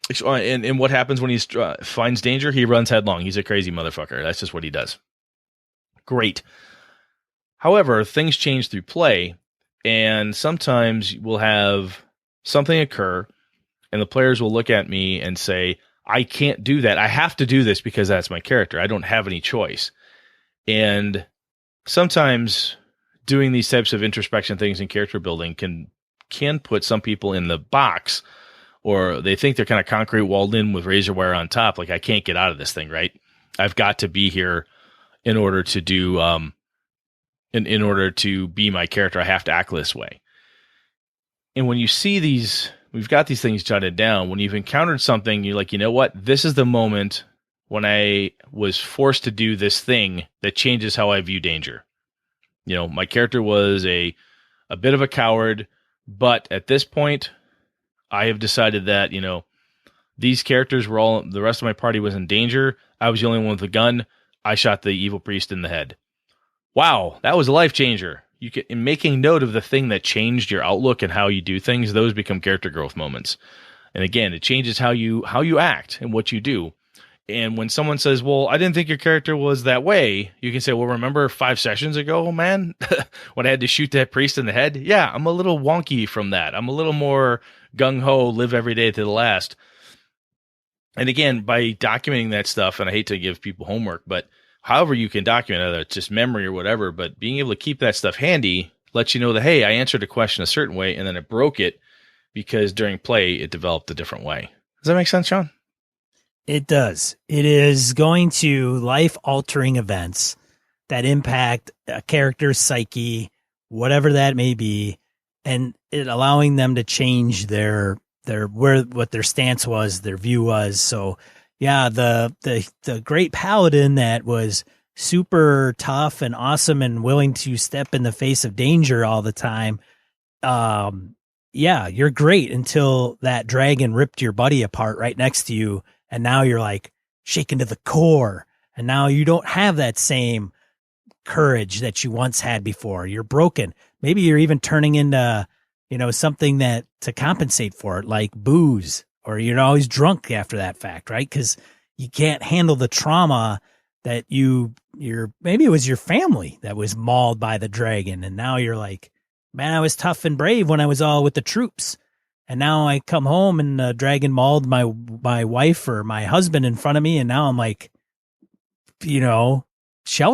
what happens when he finds danger? He runs headlong. He's a crazy motherfucker. That's just what he does. Great. However, things change through play, and sometimes we'll have something occur, and the players will look at me and say, I can't do that. I have to do this because that's my character. I don't have any choice. And sometimes doing these types of introspection things and character building can put some people in the box, or they think they're kind of concrete walled in with razor wire on top. Like, I can't get out of this thing, right? I've got to be here in order to do, in order to be my character. I have to act this way. And when you see we've got these things jotted down. When you've encountered something, you're like, you know what? This is the moment when I was forced to do this thing that changes how I view danger. My character was a bit of a coward, but at this point, I have decided that, these characters the rest of my party was in danger. I was the only one with a gun. I shot the evil priest in the head. Wow, that was a life changer. In making note of the thing that changed your outlook and how you do things, those become character growth moments. And again, it changes how you act and what you do. And when someone says, well, I didn't think your character was that way, you can say, well, remember 5 sessions ago, man, when I had to shoot that priest in the head? Yeah, I'm a little wonky from that. I'm a little more gung-ho, live every day to the last. And again, by documenting that stuff, and I hate to give people homework, but however you can document, whether it's just memory or whatever, but being able to keep that stuff handy lets you know that, hey, I answered a question a certain way, and then I broke it because during play, it developed a different way. Does that make sense, Sean? It does. It is going to life-altering events that impact a character's psyche, whatever that may be, and it allowing them to change what their stance was, their view was. So, yeah, the great paladin that was super tough and awesome and willing to step in the face of danger all the time. Yeah, you're great until that dragon ripped your buddy apart right next to you. And now you're like shaken to the core. And now you don't have that same courage that you once had before. You're broken. Maybe you're even turning into, something that to compensate for it, like booze, or you're always drunk after that fact, right? Because you can't handle the trauma that maybe it was your family that was mauled by the dragon. And now you're like, man, I was tough and brave when I was all with the troops. And now I come home and the dragon mauled my wife or my husband in front of me. And now I'm like, shell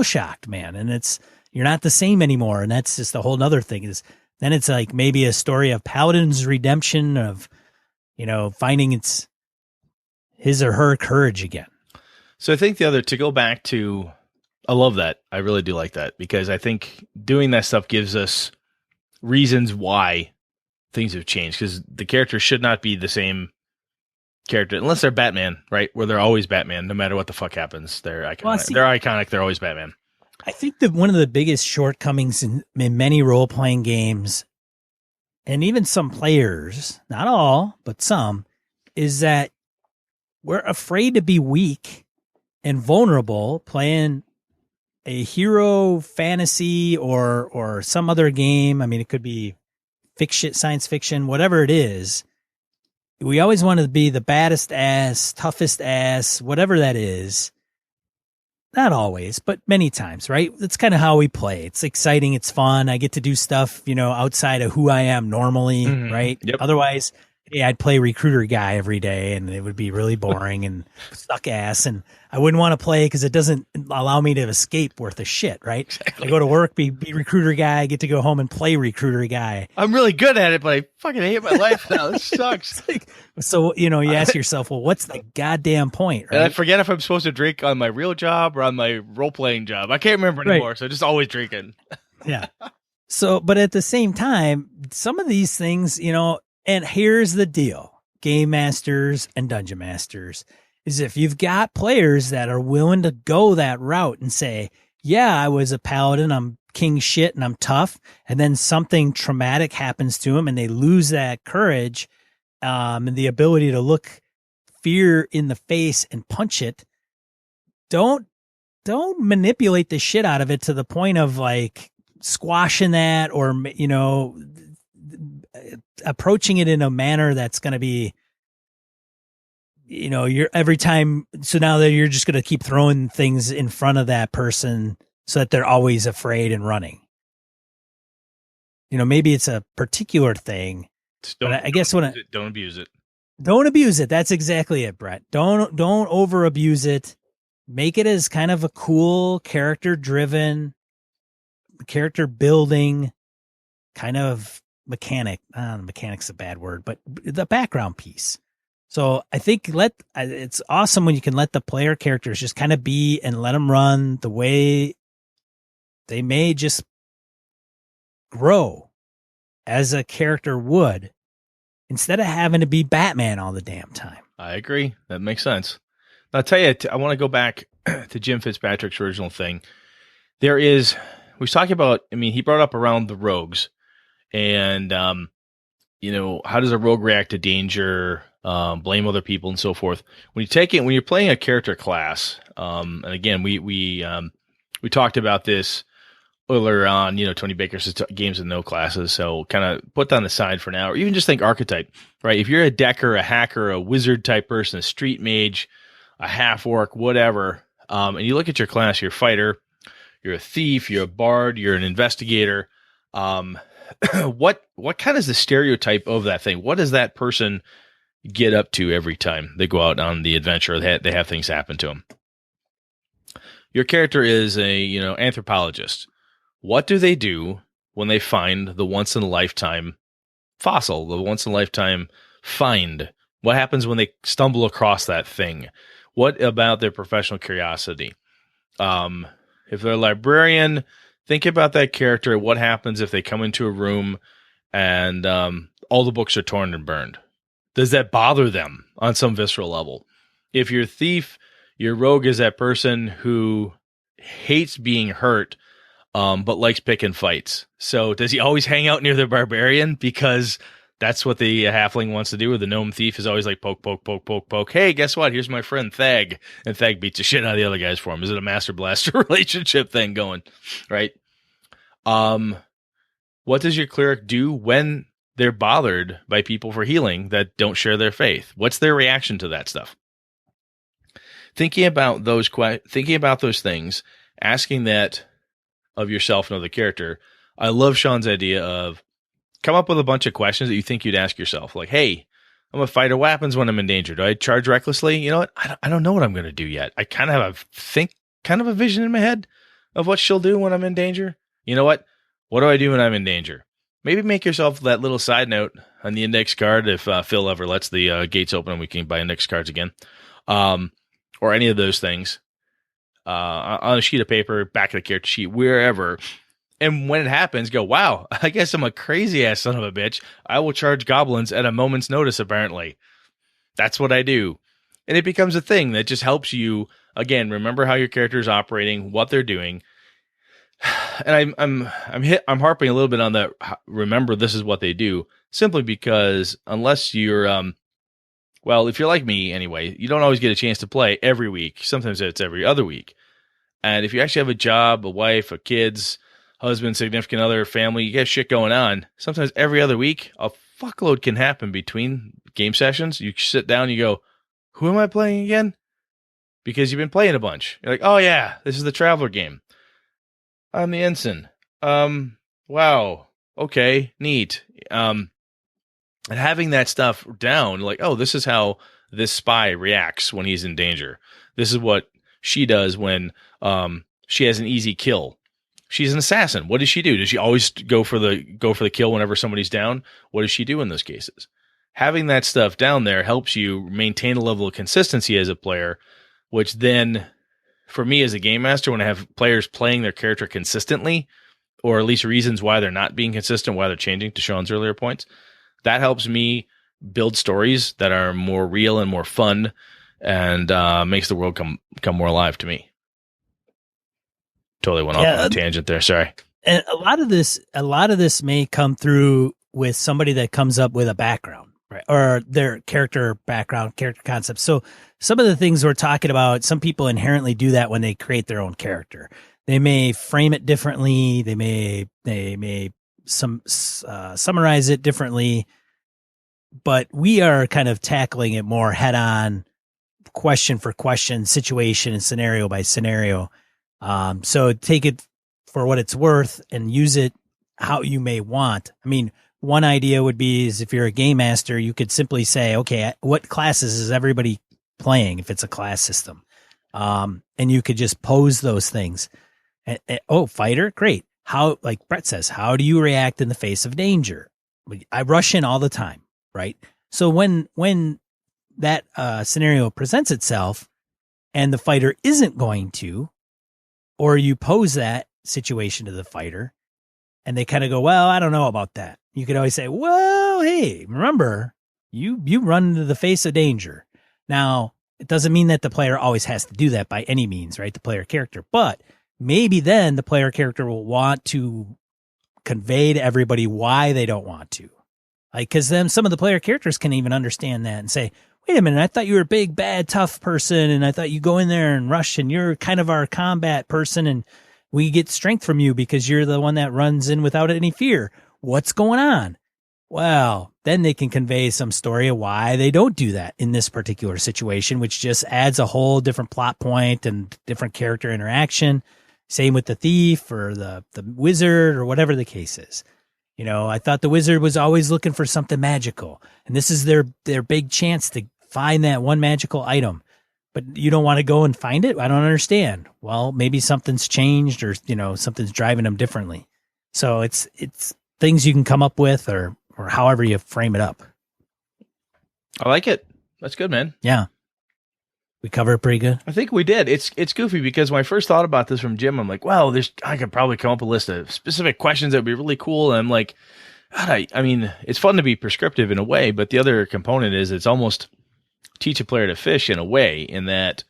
shocked, man. And you're not the same anymore. And that's just a whole nother thing. Then it's like maybe a story of Paladin's redemption of, finding his or her courage again. So I think to go back to, I love that. I really do like that, because I think doing that stuff gives us reasons why things have changed, because the character should not be the same character unless they're Batman, right? Where they're always Batman, no matter what the fuck happens. They're iconic. Well, they're iconic. They're always Batman. I think that one of the biggest shortcomings in many role-playing games, and even some players, not all, but some, is that we're afraid to be weak and vulnerable playing a hero fantasy or some other game. I mean, it could be fiction, science fiction, whatever it is. We always want to be the baddest ass, toughest ass, whatever that is. Not always, but many times, right? That's kind of how we play. It's exciting. It's fun. I get to do stuff, outside of who I am normally, right? Yep. Otherwise, I'd play recruiter guy every day and it would be really boring and suck ass. And I wouldn't want to play because it doesn't allow me to escape worth a shit, right? Exactly. I go to work, be recruiter guy, get to go home and play recruiter guy. I'm really good at it, but I fucking hate my life now. This sucks. So, you ask yourself, well, what's the goddamn point, right? And I forget if I'm supposed to drink on my real job or on my role-playing job. I can't remember anymore, so just always drinking. Yeah. So, but at the same time, some of these things, and here's the deal, game masters and dungeon masters, is if you've got players that are willing to go that route and say, yeah, I was a paladin, I'm king shit and I'm tough, and then something traumatic happens to them and they lose that courage and the ability to look fear in the face and punch it, don't manipulate the shit out of it to the point of like squashing that or, approaching it in a manner that's going to be, you're every time. So now that you're just going to keep throwing things in front of that person so that they're always afraid and running. Maybe it's a particular thing, but I guess don't abuse it. Don't abuse it. That's exactly it, Brett. Don't over abuse it. Make it as kind of a cool character driven, character building kind of mechanic. Mechanic's a bad word, but the background piece. So I think it's awesome when you can let the player characters just kind of be and let them run the way they may just grow as a character would instead of having to be Batman all the damn time. I agree. That makes sense. I'll tell you, I want to go back to Jim Fitzpatrick's original thing. We was talking about, he brought up around the rogues and, how does a rogue react to danger, blame other people and so forth. When you're playing a character class, and again, we talked about this earlier on, Tony Baker says games with no classes. So kind of put that aside for now, or even just think archetype, right? If you're a decker, a hacker, a wizard type person, a street mage, a half orc, whatever, and you look at your class, you're a fighter, you're a thief, you're a bard, you're an investigator. What kind is the stereotype of that thing? What does that person get up to every time they go out on the adventure? They have things happen to them. Your character is a anthropologist. What do they do when they find the once in a lifetime fossil, the once in a lifetime find? What happens when they stumble across that thing? What about their professional curiosity? If they're a librarian, think about that character. What happens if they come into a room and all the books are torn and burned? Does that bother them on some visceral level? If you're a thief, your rogue is that person who hates being hurt, but likes picking fights. So does he always hang out near the barbarian because that's what the halfling wants to do? Or the gnome thief is always like poke, poke, poke, poke, poke. Hey, guess what? Here's my friend Thag. And Thag beats the shit out of the other guys for him. Is it a master blaster relationship thing going? Right? What does your cleric do when they're bothered by people for healing that don't share their faith? What's their reaction to that stuff? Thinking about those things, asking that of yourself and of the character. I love Sean's idea of come up with a bunch of questions that you think you'd ask yourself. Like, hey, I'm a fighter. What happens when I'm in danger? Do I charge recklessly? You know what? I don't know what I'm going to do yet. I kind of have a vision in my head of what she'll do when I'm in danger. You know what? What do I do when I'm in danger? Maybe make yourself that little side note on the index card if Phil ever lets the gates open and we can buy index cards again. Or any of those things. On a sheet of paper, back of the character sheet, wherever. And when it happens, go, wow, I guess I'm a crazy ass son of a bitch. I will charge goblins at a moment's notice, apparently. That's what I do. And it becomes a thing that just helps you, again, remember how your character is operating, what they're doing. And I'm harping a little bit on that. Remember, this is what they do, simply because unless you're Well, if you're like me anyway, you don't always get a chance to play every week. Sometimes it's every other week. And if you actually have a job, a wife, a kids, husband, significant other, family, you got shit going on, sometimes every other week, a fuckload can happen between game sessions. You sit down, you go, who am I playing again? Because you've been playing a bunch. You're like, oh yeah, this is the Traveler game. I'm the ensign. Wow. Okay, neat. And having that stuff down, like, oh, this is how this spy reacts when he's in danger. This is what she does when she has an easy kill. She's an assassin. What does she do? Does she always go for the kill whenever somebody's down? What does she do in those cases? Having that stuff down there helps you maintain a level of consistency as a player, which then, for me as a game master, when I have players playing their character consistently, or at least reasons why they're not being consistent, why they're changing, to Sean's earlier points, that helps me build stories that are more real and more fun, and makes the world come more alive to me. Totally went off on a tangent there. Sorry. And a lot of this may come through with somebody that comes up with a background, right? Or their character background, character concept. So some of the things we're talking about, some people inherently do that when they create their own character. They may frame it differently. They may summarize it differently, but we are kind of tackling it more head on, question for question, situation and scenario by scenario. So take it for what it's worth and use it how you may want. I mean, one idea would be is if you're a game master, you could simply say, okay, what classes is everybody playing if it's a class system? And you could just pose those things. Oh, fighter, great. How, like Brett says, how do you react in the face of danger? I rush in all the time, right? So when that scenario presents itself and the fighter isn't going to, or you pose that situation to the fighter and they kind of go, well, I don't know about that. You could always say, well, hey, remember, you run into the face of danger. Now, it doesn't mean that the player always has to do that by any means, right? The player character, but maybe then the player character will want to convey to everybody why they don't want to. Like, cause then some of the player characters can even understand that and say, wait a minute, I thought you were a big, bad, tough person, and I thought you go in there and rush, and you're kind of our combat person, and we get strength from you because you're the one that runs in without any fear. What's going on? Well, then they can convey some story of why they don't do that in this particular situation, which just adds a whole different plot point and different character interaction. Same with the thief or the wizard or whatever the case is. You know, I thought the wizard was always looking for something magical, and this is their big chance to find that one magical item, but you don't want to go and find it. I don't understand. Well, maybe something's changed, or, you know, something's driving them differently. So it's things you can come up with, or however you frame it up. I like it. That's good, man. Yeah. We cover it pretty good. I think we did. It's goofy because when I first thought about this from Jim, I'm like, wow, I could probably come up with a list of specific questions that would be really cool. And I'm like, God, I mean, it's fun to be prescriptive in a way, but the other component is it's almost teach a player to fish in a way, in that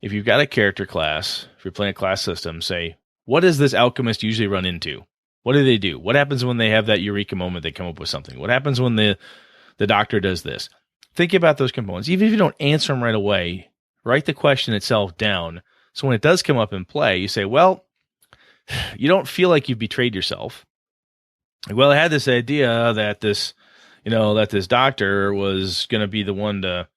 if you've got a character class, if you're playing a class system, say, what does this alchemist usually run into? What do they do? What happens when they have that eureka moment? They come up with something. What happens when the doctor does this? Think about those components. Even if you don't answer them right away, write the question itself down. So when it does come up in play, you say, well, you don't feel like you've betrayed yourself. Well, I had this idea that this doctor was going to be the one to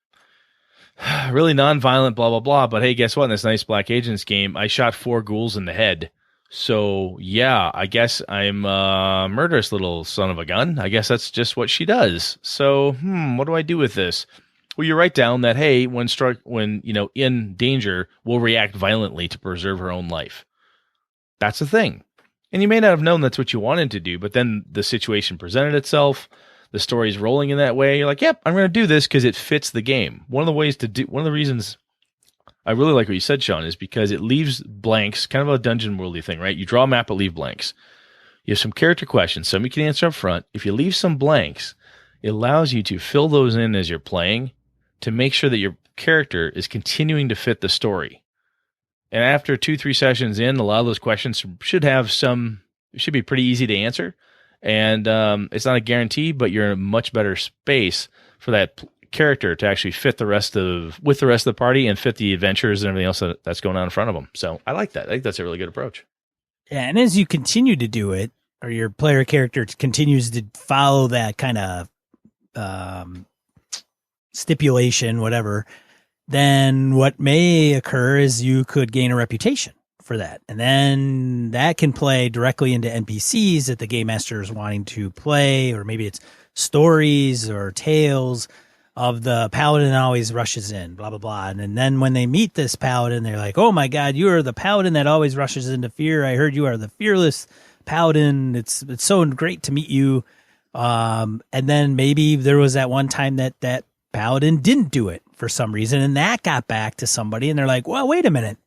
really nonviolent, blah, blah, blah. But hey, guess what? In this nice Black Agents game, I shot 4 ghouls in the head. So yeah, I guess I'm a murderous little son of a gun. I guess that's just what she does. So, what do I do with this? Well, you write down that, hey, when in danger, will react violently to preserve her own life. That's the thing. And you may not have known that's what you wanted to do, but then the situation presented itself. The story's rolling in that way. You're like, yep, I'm going to do this because it fits the game. One of the reasons I really like what you said, Sean, is because it leaves blanks, kind of a dungeon worldy thing, right? You draw a map, but leave blanks. You have some character questions. Some you can answer up front. If you leave some blanks, it allows you to fill those in as you're playing to make sure that your character is continuing to fit the story. And after 2-3 sessions in, a lot of those questions should be pretty easy to answer. And it's not a guarantee, but you're in a much better space for that character to actually fit with the rest of the party and fit the adventures and everything else that's going on in front of them. So I like that. I think that's a really good approach. Yeah, and as you continue to do it, or your player character continues to follow that kind of stipulation, whatever, then what may occur is you could gain a reputation for that. And then that can play directly into NPCs that the game master is wanting to play, or maybe it's stories or tales of the paladin always rushes in, blah, blah, blah. And then when they meet this paladin, they're like, oh my God, you are the paladin that always rushes into fear. I heard you are the fearless paladin. It's so great to meet you. And then maybe there was that one time that paladin didn't do it for some reason, and that got back to somebody, and they're like, well, wait a minute.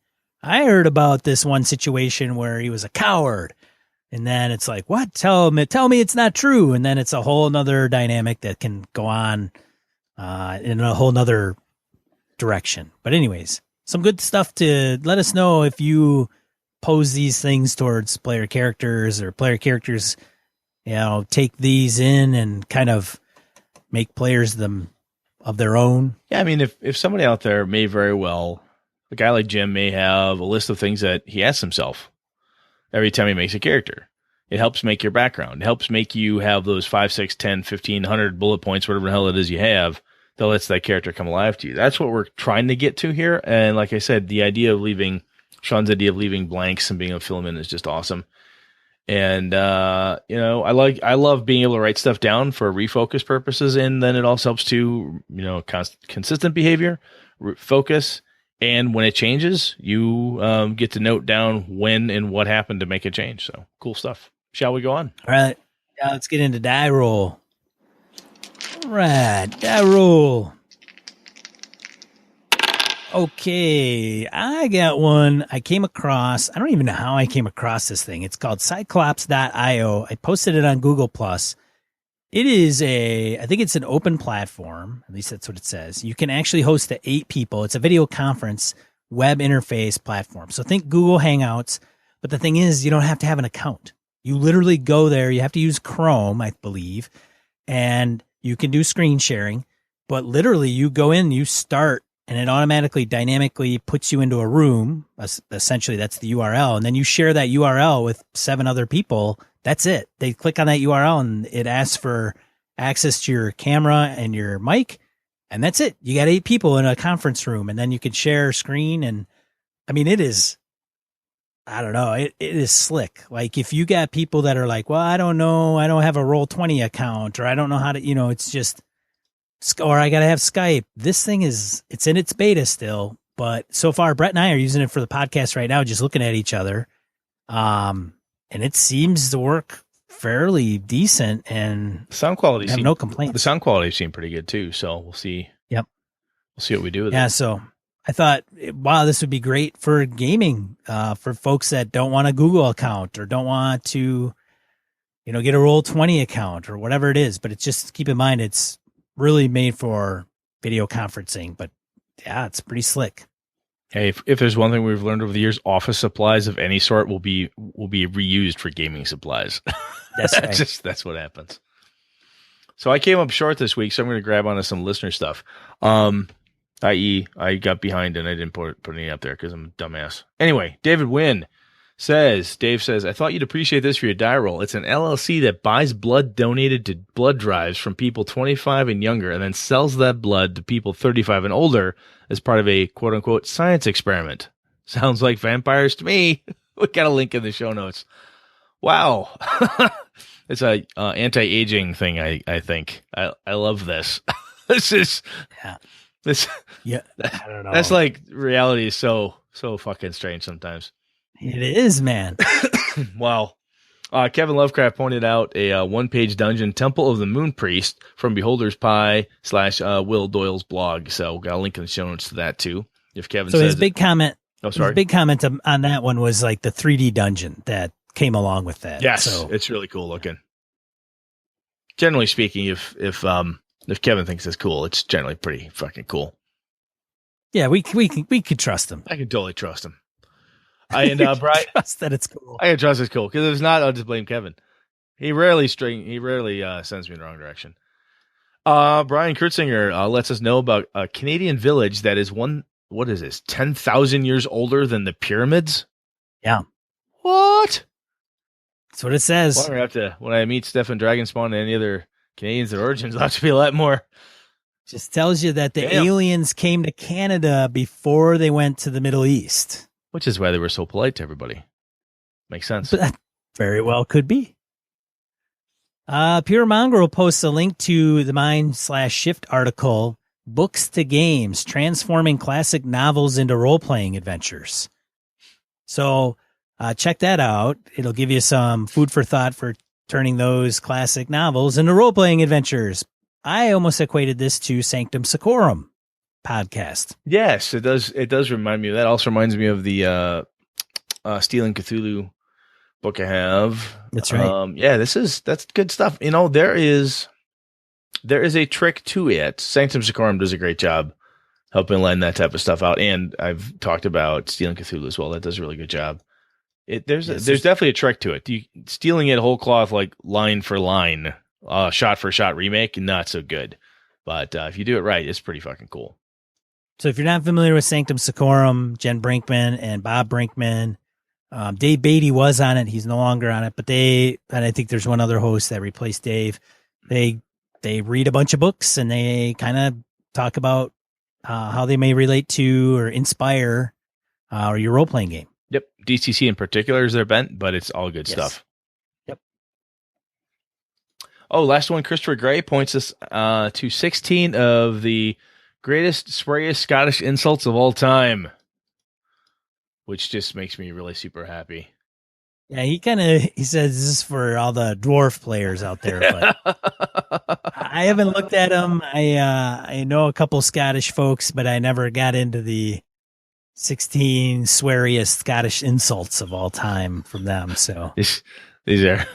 I heard about this one situation where he was a coward. And then it's like, what? Tell me it's not true. And then it's a whole nother dynamic that can go on in a whole nother direction. But anyways, some good stuff to let us know if you pose these things towards player characters, or player characters, take these in and kind of make players them of their own. Yeah, I mean, if somebody out there may very well, a guy like Jim may have a list of things that he asks himself every time he makes a character. It helps make your background. It helps make you have those 5, 6, 10, 15, 100 bullet points, whatever the hell it is you have, that lets that character come alive to you. That's what we're trying to get to here. And like I said, Sean's idea of leaving blanks and being able to fill them in is just awesome. And, I love being able to write stuff down for refocus purposes. And then it also helps to, consistent behavior, focus. And when it changes, you get to note down when and what happened to make a change. So cool stuff. Shall we go on? All right. Now let's get into die roll. All right. Die roll. Okay. I got one I came across. I don't even know how I came across this thing. It's called Cyclops.io. I posted it on Google+. It is I think it's an open platform. At least that's what it says. You can actually host to 8 people. It's a video conference web interface platform. So think Google Hangouts. But the thing is, you don't have to have an account. You literally go there. You have to use Chrome, I believe. And you can do screen sharing. But literally, you go in, you start, and it automatically, dynamically puts you into a room. Essentially, that's the URL. And then you share that URL with 7 other people. That's it. They click on that URL and it asks for access to your camera and your mic. And that's it. You got 8 people in a conference room, and then you can share a screen. And I mean, it is, I don't know. It is slick. Like if you got people that are like, well, I don't know. I don't have a Roll20 account, or I don't know how to, it's just, or I got to have Skype. This thing it's in its beta still, but so far Brett and I are using it for the podcast right now, just looking at each other. And it seems to work fairly decent, and sound quality, I have no complaints. The sound quality seemed pretty good too. So we'll see. Yep. We'll see what we do with it. Yeah. So I thought, wow, this would be great for gaming, for folks that don't want a Google account or don't want to, get a Roll20 account or whatever it is. But it's just, keep in mind, it's really made for video conferencing. But yeah, it's pretty slick. Hey, if there's one thing we've learned over the years, office supplies of any sort will be reused for gaming supplies. That's right. That's what happens. So I came up short this week, so I'm going to grab onto some listener stuff. I.e., I got behind and I didn't put any up there because I'm a dumbass. Anyway, David Wynn says, I thought you'd appreciate this for your die roll. It's an LLC that buys blood donated to blood drives from people 25 and younger and then sells that blood to people 35 and older as part of a quote-unquote science experiment. Sounds like vampires to me. We got a link in the show notes. Wow. It's a anti-aging thing, I think. I love this. This is... Yeah. This, yeah, I don't know. That's like reality is so fucking strange sometimes. It is, man. Wow. Kevin Lovecraft pointed out a one-page dungeon, Temple of the Moon Priest, from Beholder's Pie / Will Doyle's blog. So got a link in the show notes to that too. If Kevin says his big comment. Oh, sorry. His big comment on that one was like the 3D dungeon that came along with that. Yes, so it's really cool looking. Generally speaking, if Kevin thinks it's cool, it's generally pretty fucking cool. Yeah, we could trust him. I can totally trust him. Brian, trust that it's cool. I can trust it's cool because if it's not, I'll just blame Kevin. He rarely sends me in the wrong direction. Brian Kurtzinger lets us know about a Canadian village that is what is this, 10,000 years older than the pyramids? Yeah. What? That's what it says. Well, I'm gonna have to, when I meet Stefan Dragonspawn and any other Canadians of origins, there'll have to be a lot more. Just tells you that the aliens came to Canada before they went to the Middle East. Which is why they were so polite to everybody. Makes sense. But that very well could be. Pure Mongrel posts a link to the Mind/Shift article, Books to Games, Transforming Classic Novels into Role-Playing Adventures. So check that out. It'll give you some food for thought for turning those classic novels into role-playing adventures. I almost equated this to Sanctum Secorum podcast. Yes, it does. It does remind me of that. Also reminds me of the Steel and Cthulhu book I have. That's right. Yeah, that's good stuff. You know, there is a trick to it. Sanctum Secorum does a great job helping line that type of stuff out. And I've talked about Steel and Cthulhu as well. That does a really good job. There's definitely a trick to it. Stealing it whole cloth, like line for line, shot for shot remake, not so good. But if you do it right, it's pretty fucking cool. So if you're not familiar with Sanctum Secorum, Jen Brinkman and Bob Brinkman, Dave Beatty was on it. He's no longer on it, but and I think there's one other host that replaced Dave. They read a bunch of books and they kind of talk about how they may relate to or inspire your role-playing game. Yep. DCC in particular is their bent, but it's all good stuff. Yep. Oh, last one, Christopher Gray points us to 16 of the greatest, sprayiest Scottish insults of all time, which just makes me really super happy. Yeah, he says this is for all the dwarf players out there, but I haven't looked at them. I know a couple Scottish folks, but I never got into the 16 sweariest Scottish insults of all time from them. So these are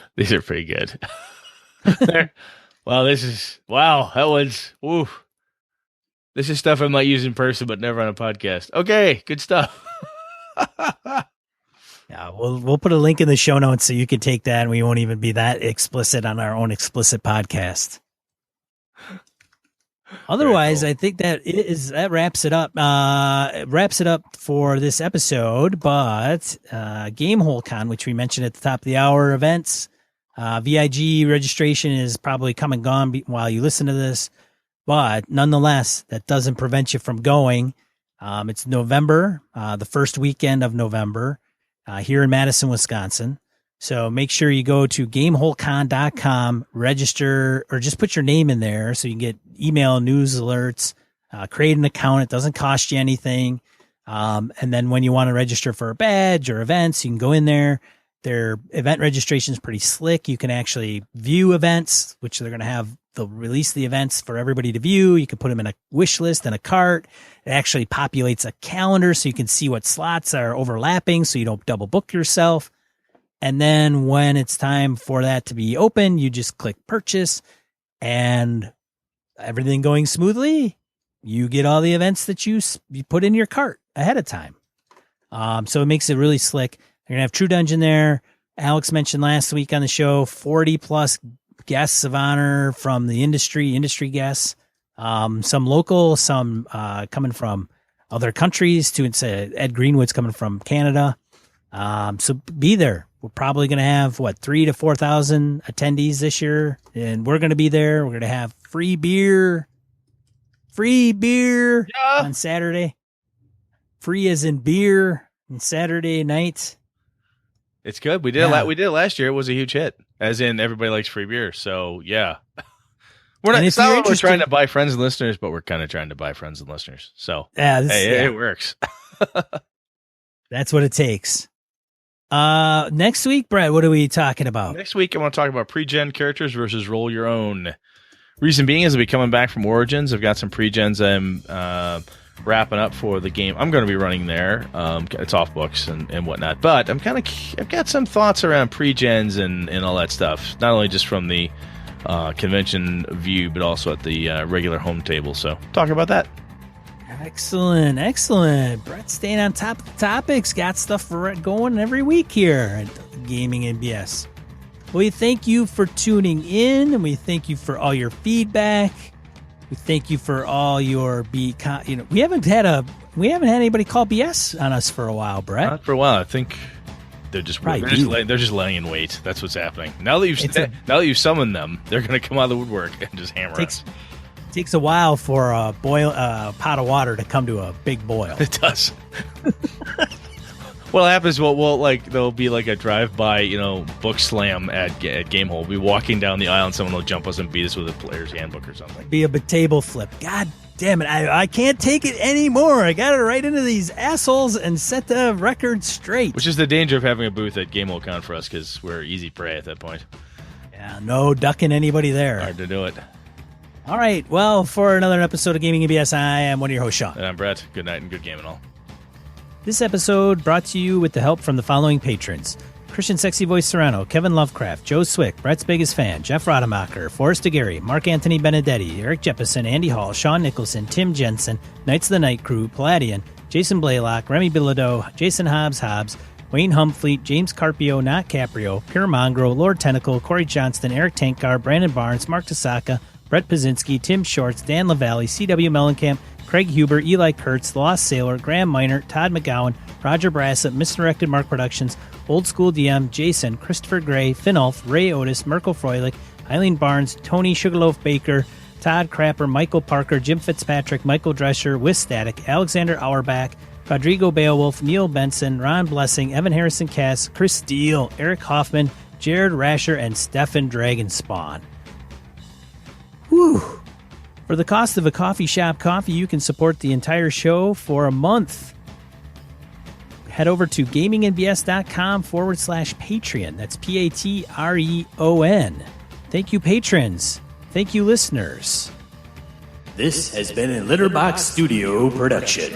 pretty good. Wow, that was woo. This is stuff I might use in person, but never on a podcast. Okay, good stuff. Yeah, we'll put a link in the show notes so you can take that, and we won't even be that explicit on our own explicit podcast. Otherwise, cool. I think that wraps it up. Wraps it up for this episode. But Gamehole Con, which we mentioned at the top of the hour, events, VIG registration is probably come and gone while you listen to this. But nonetheless, that doesn't prevent you from going. It's November, the first weekend of November, here in Madison, Wisconsin. So make sure you go to gameholecon.com, register, or just put your name in there so you can get email news alerts, create an account. It doesn't cost you anything. And then when you want to register for a badge or events, you can go in there. Their event registration is pretty slick. You can actually view events, which they're going to have. They'll release the events for everybody to view. You can put them in a wish list and a cart. It actually populates a calendar so you can see what slots are overlapping so you don't double book yourself. And then when it's time for that to be open, you just click purchase, and everything going smoothly, you get all the events that you put in your cart ahead of time. So it makes it really slick. You're going to have True Dungeon there. Alex mentioned last week on the show, 40 plus guests of honor from the industry guests, some local, some coming from other countries. Ed Greenwood's coming from Canada. So be there. We're probably going to have 3,000 to 4,000 attendees this year, and we're going to be there. We're going to have free beer on Saturday. Free as in beer on Saturday night. It's good. We did it last year. It was a huge hit, as in everybody likes free beer. So yeah, we're trying to buy friends and listeners, but we're kind of trying to buy friends and listeners. So yeah, it works. That's what it takes. Next week, Brett, what are we talking about? Next week, I want to talk about pre-gen characters versus roll your own. Reason being is I'll be coming back from Origins. I've got some pre-gens I'm wrapping up for the game I'm going to be running there. It's off books and whatnot, but I've got some thoughts around pre-gens and all that stuff. Not only just from the convention view, but also at the regular home table. So talk about that. Excellent. Brett staying on top of the topics. Got stuff going every week here at Gaming NBS. We thank you for tuning in, and we thank you for all your feedback. We thank you for all your we haven't had anybody call BS on us for a while, Brett. Not for a while. I think they're just laying in wait. That's what's happening. Now that you've summoned them, they're going to come out of the woodwork and just hammer us. Takes a while for a pot of water to come to a big boil. It does. What happens? There'll be like a drive-by, book slam at Gamehole. We'll be walking down the aisle, and someone will jump us and beat us with a player's handbook or something. Be a table flip. God damn it! I can't take it anymore. I got to right into these assholes and set the record straight. Which is the danger of having a booth at Gamehole Con for us, because we're easy prey at that point. Yeah, no ducking anybody there. Hard to do it. All right. Well, for another episode of Gaming ABS, I am one of your hosts, Sean. And I'm Brett. Good night and good game and all. This episode brought to you with the help from the following patrons: Christian Sexy Voice Serrano, Kevin Lovecraft, Joe Swick, Brett's Biggest Fan, Jeff Rademacher, Forrest Aguirre, Mark Anthony Benedetti, Eric Jeppesen, Andy Hall, Sean Nicholson, Tim Jensen, Knights of the Night Crew, Palladian, Jason Blaylock, Remy Bilodeau, Jason Hobbs, Wayne Humfleet, James Carpio, Not Caprio, Pierre Mongro, Lord Tentacle, Corey Johnston, Eric Tankar, Brandon Barnes, Mark Tasaka, Brett Pazinski, Tim Shorts, Dan LaValle, C.W. Mellencamp, Craig Huber, Eli Kurtz, The Lost Sailor, Graham Minor, Todd McGowan, Roger Brassett, Misdirected Mark Productions, Old School DM, Jason, Christopher Gray, Finolf, Ray Otis, Merkel Froelich, Eileen Barnes, Tony Sugarloaf Baker, Todd Crapper, Michael Parker, Jim Fitzpatrick, Michael Drescher, With Static, Alexander Auerbach, Rodrigo Beowulf, Neil Benson, Ron Blessing, Evan Harrison Cass, Chris Steele, Eric Hoffman, Jared Rasher, and Stefan Dragonspawn. Whew. For the cost of a coffee shop coffee, you can support the entire show for a month. Head over to gamingnbs.com/Patreon. That's Patreon. Thank you, patrons. Thank you, listeners. This has been a Litterbox Studio production.